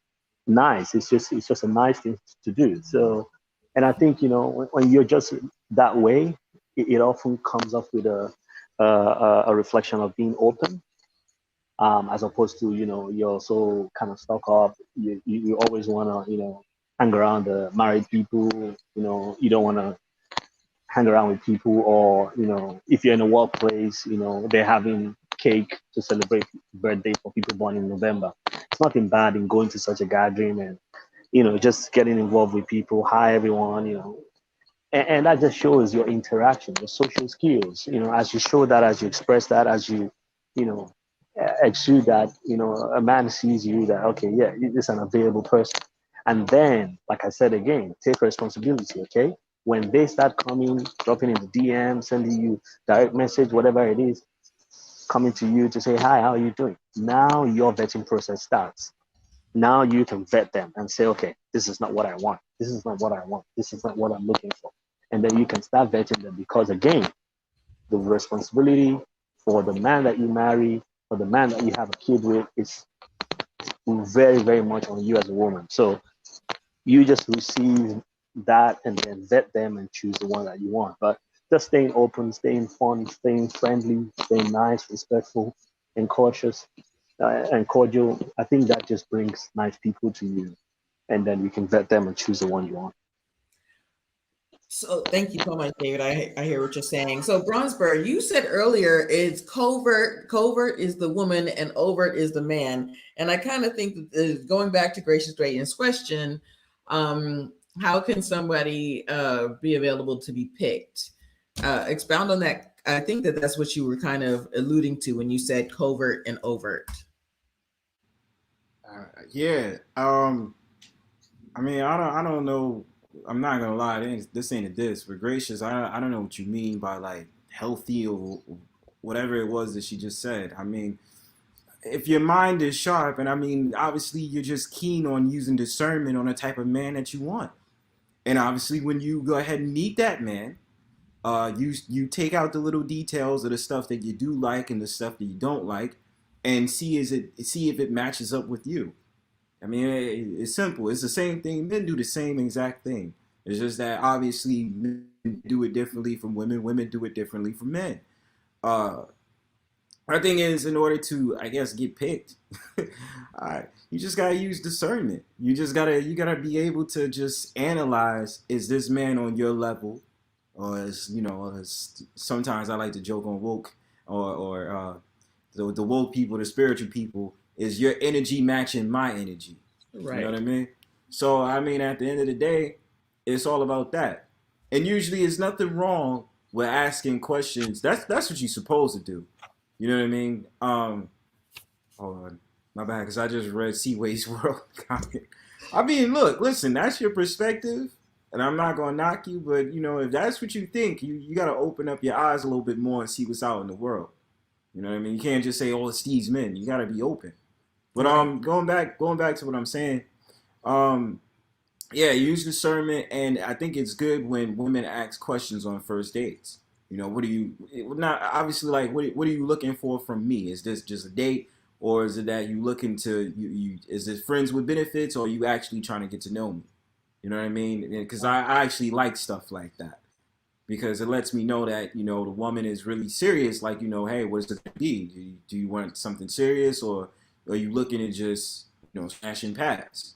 nice. It's just a nice thing to do. So, and I think, when you're just that way, it often comes up with a reflection of being open, as opposed to, you're so kind of stuck up. You always want to, hang around the married people. You don't want to hang around with people, or if you're in a workplace, they're having cake to celebrate birthday for people born in November. It's nothing bad in going to such a gathering and just getting involved with people. Hi everyone. And that just shows your interaction, your social skills. As you show that, as you express that, as you know exude that, a man sees you that, okay, yeah, this is an available person. And then, like I said again, take responsibility. Okay, when they start coming, dropping in the DM, sending you direct message, whatever it is, coming to you to say, hi, how are you doing? Now your vetting process starts. Now you can vet them and say, okay, this is not what I want. This is not what I want. This is not what I'm looking for. And then you can start vetting them, because again, the responsibility for the man that you marry, for the man that you have a kid with, is very, very much on you as a woman. So you just receive that and then vet them and choose the one that you want. But just staying open, staying fun, staying friendly, staying nice, respectful, and cautious, and cordial. I think that just brings nice people to you, and then you can vet them and choose the one you want. So thank you so much, David. I hear what you're saying. So Bronzeberg, you said earlier it's covert. Covert is the woman and overt is the man. And I kind of think that going back to Gracious Drayton's question, how can somebody be available to be picked? Expound on that. I think that that's what you were kind of alluding to when you said covert and overt. Yeah. I mean, I don't know I'm not gonna lie, this ain't a diss, but gracious, I don't know what you mean by like healthy or whatever it was that she just said. I mean, if your mind is sharp, and I mean, obviously you're just keen on using discernment on the type of man that you want, and obviously when you go ahead and meet that man, you take out the little details of the stuff that you do like and the stuff that you don't like, and see if it matches up with you. I mean, it's simple. It's the same thing. Men do the same exact thing. It's just that obviously men do it differently from women. Women do it differently from men. Uh, my thing is, in order to, I guess, get picked, you just gotta use discernment. You gotta be able to just analyze: is this man on your level, or as as sometimes I like to joke on woke, or the woke people, the spiritual people, is your energy matching my energy? You know what Right. I mean? So I mean, at the end of the day, it's all about that. And usually, there's nothing wrong with asking questions. That's what you're supposed to do. You know what I mean? Hold on, my bad, because I just read Seaway's World comic. I mean, look, listen, that's your perspective, and I'm not gonna knock you, but if that's what you think, you gotta open up your eyes a little bit more and see what's out in the world. You know what I mean? You can't just say, "Oh, it's these men." You gotta be open. But Right. going back to what I'm saying, um, yeah, use discernment, and I think it's good when women ask questions on first dates. What do you not obviously like? What are you looking for from me? Is this just a date, or is it that you looking to Is this friends with benefits, or are you actually trying to get to know me? You know what I mean? Because I actually like stuff like that because it lets me know that the woman is really serious. Like hey, what's the be? Do you want something serious, or are you looking at just smashing past?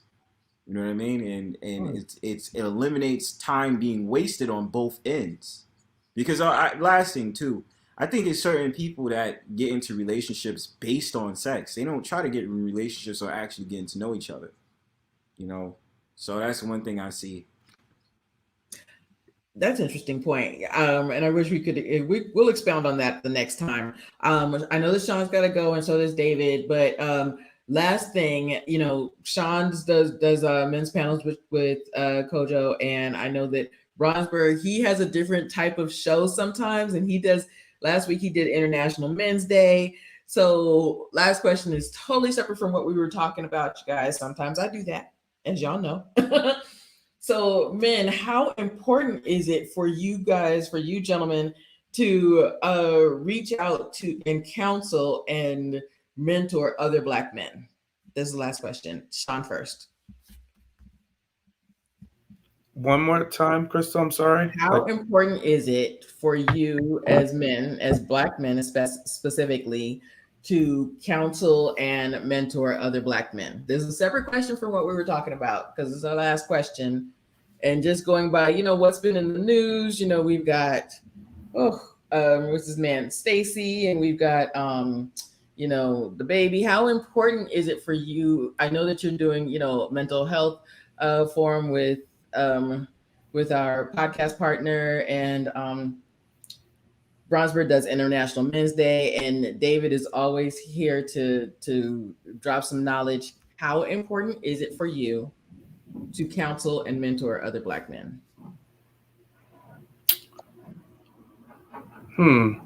You know what I mean? And Mm. it eliminates time being wasted on both ends. Because last thing too, I think it's certain people that get into relationships based on sex. They don't try to get in relationships or actually getting to know each other. You know, so that's one thing I see. That's an interesting point. And I wish we could. We'll expound on that the next time. I know that Sean's got to go, and so does David. But last thing, Sean does men's panels with Kojo, and I know that Bronzeberg, he has a different type of show sometimes, and he does. Last week he did International Men's Day. So last question is totally separate from what we were talking about, you guys. Sometimes I do that, as y'all know. So, men, how important is it for you guys, for you gentlemen, to reach out to and counsel and mentor other Black men? This is the last question. Sean first. One more time, Crystal. I'm sorry. How important is it for you as men, as Black men specifically, to counsel and mentor other Black men? This is a separate question from what we were talking about because it's our last question. And just going by, what's been in the news, we've got, what's this man, Stacy, and we've got, the baby. How important is it for you? I know that you're doing, mental health forum with our podcast partner, and Bronzeberg does International Men's Day, and David is always here to drop some knowledge. How important is it for you to counsel and mentor other Black men?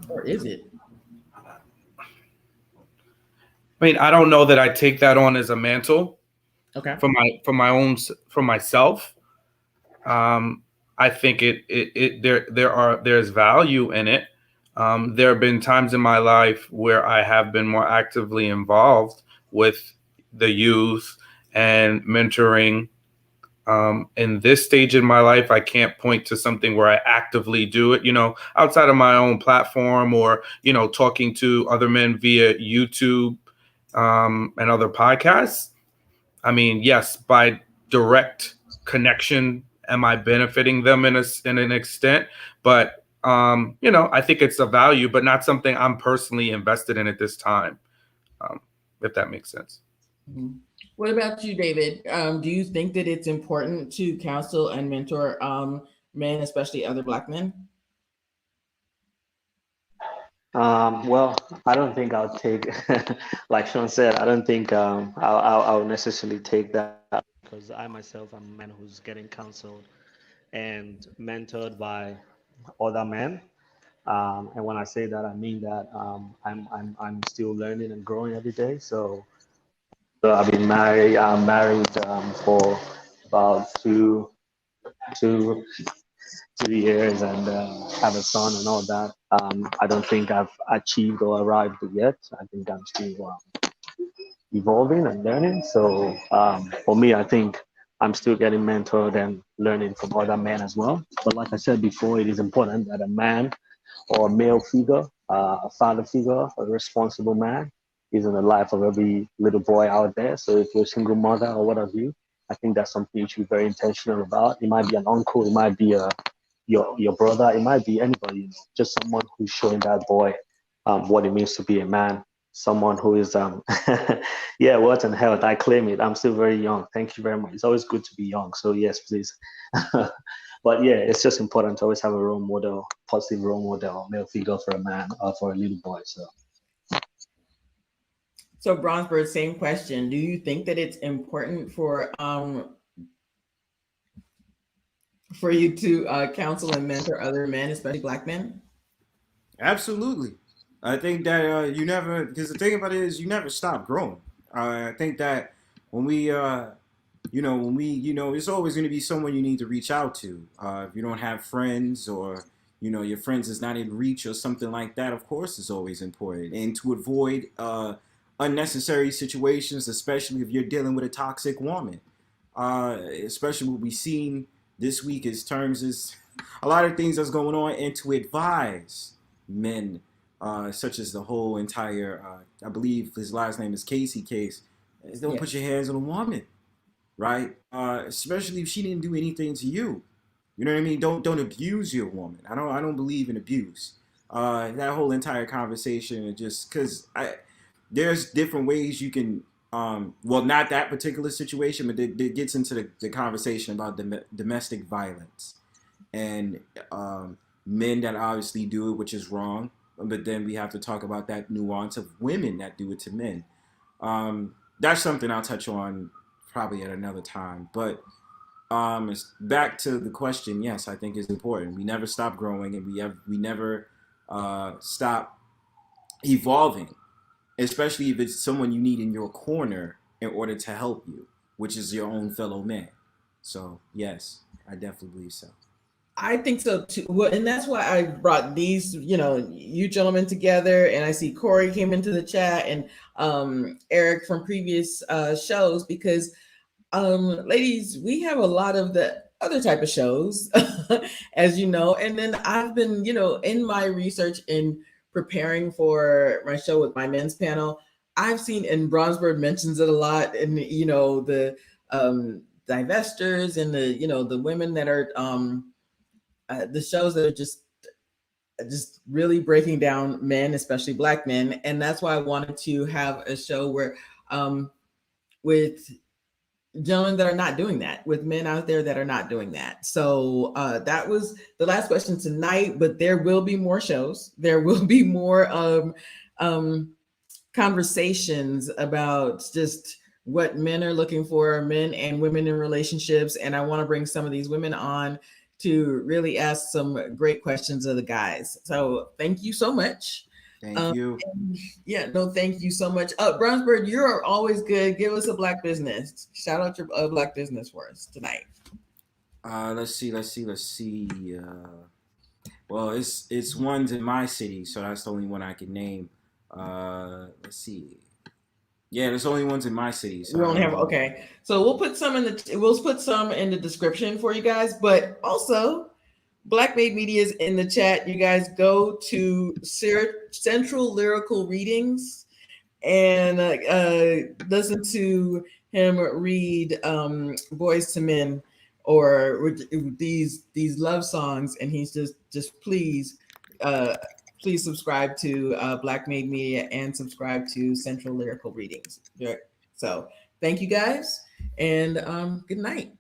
Or is it? I mean, I don't know that I take that on as a mantle Okay. for myself. I think there's value in it. There have been times in my life where I have been more actively involved with the youth and mentoring. In this stage in my life, I can't point to something where I actively do it, outside of my own platform or, talking to other men via YouTube and other podcasts. I mean, yes, by direct connection, am I benefiting them in an extent? But I think it's a value, but not something I'm personally invested in at this time. If that makes sense. Mm-hmm. What about you, David? Do you think that it's important to counsel and mentor men, especially other Black men? Well, I don't think I'll take, like Sean said, I don't think I'll necessarily take that because I myself am a man who's getting counseled and mentored by other men. And when I say that, I mean that I'm still learning and growing every day. So I've been married. I'm married for about two 2 years and have a son and all that. I don't think I've achieved or arrived yet. I think I'm still evolving and learning. So for me, I think I'm still getting mentored and learning from other men as well. But like I said before, it is important that a man or a male figure, a father figure, a responsible man, is in the life of every little boy out there. So if you're a single mother or what have you, I think that's something you should be very intentional about. It might be an uncle, it might be your brother, it might be anybody, just someone who's showing that boy what it means to be a man. Someone who is yeah, wealth and health. I claim it. I'm still very young. Thank you very much. It's always good to be young. So yes, please. But yeah, it's just important to always have a role model, positive role model, male figure for a man or for a little boy. So Bronzeberg, same question. Do you think that it's important for you to counsel and mentor other men, especially Black men? Absolutely. I think that you never, because the thing about it is you never stop growing. I think that when we, it's always going to be someone you need to reach out to. If you don't have friends or, your friends is not in reach or something like that, of course, it's always important. And to avoid unnecessary situations, especially if you're dealing with a toxic woman. Especially what we've seen this week is terms is a lot of things that's going on, and to advise men, such as the whole entire, I believe his last name is Casey case, is don't put your hands on a woman, right? Especially if she didn't do anything to you. You know what I mean? Don't abuse your woman. I don't believe in abuse. That whole entire conversation, just because there's different ways you can. Well, not that particular situation, but it gets into the conversation about domestic violence and men that obviously do it, which is wrong. But then we have to talk about that nuance of women that do it to men. That's something I'll touch on probably at another time. But it's back to the question. Yes, I think it's important. We never stop growing, and we never stop evolving, especially if it's someone you need in your corner in order to help you, which is your own fellow man. So yes, I definitely believe so. I think so too. Well, and that's why I brought these, you gentlemen together. And I see Corey came into the chat and Eric from previous shows, because ladies, we have a lot of the other type of shows, as you know. And then I've been, in my research in preparing for my show with my men's panel, I've seen, and Bronzeberg mentions it a lot, and the divestors and the women that are the shows that are just really breaking down men, especially Black men. And that's why I wanted to have a show where with gentlemen that are not doing that, with men out there that are not doing that. So that was the last question tonight, but there will be more shows. There will be more conversations about just what men are looking for, men and women in relationships. And I want to bring some of these women on to really ask some great questions of the guys. So thank you so much. Thank you. Thank you so much. Bronzeberg, you're always good. Give us a Black business. Shout out your Black business for us tonight. Let's see. Well, it's ones in my city, so that's the only one I can name. Let's see. Yeah, there's only ones in my city. So we only have So we'll put some in the description for you guys, but also Black Made Media is in the chat. You guys go to Central Lyrical Readings and listen to him read Boys to Men or these love songs, and he's just please subscribe to Black Made Media and subscribe to Central Lyrical Readings. So thank you guys, and good night.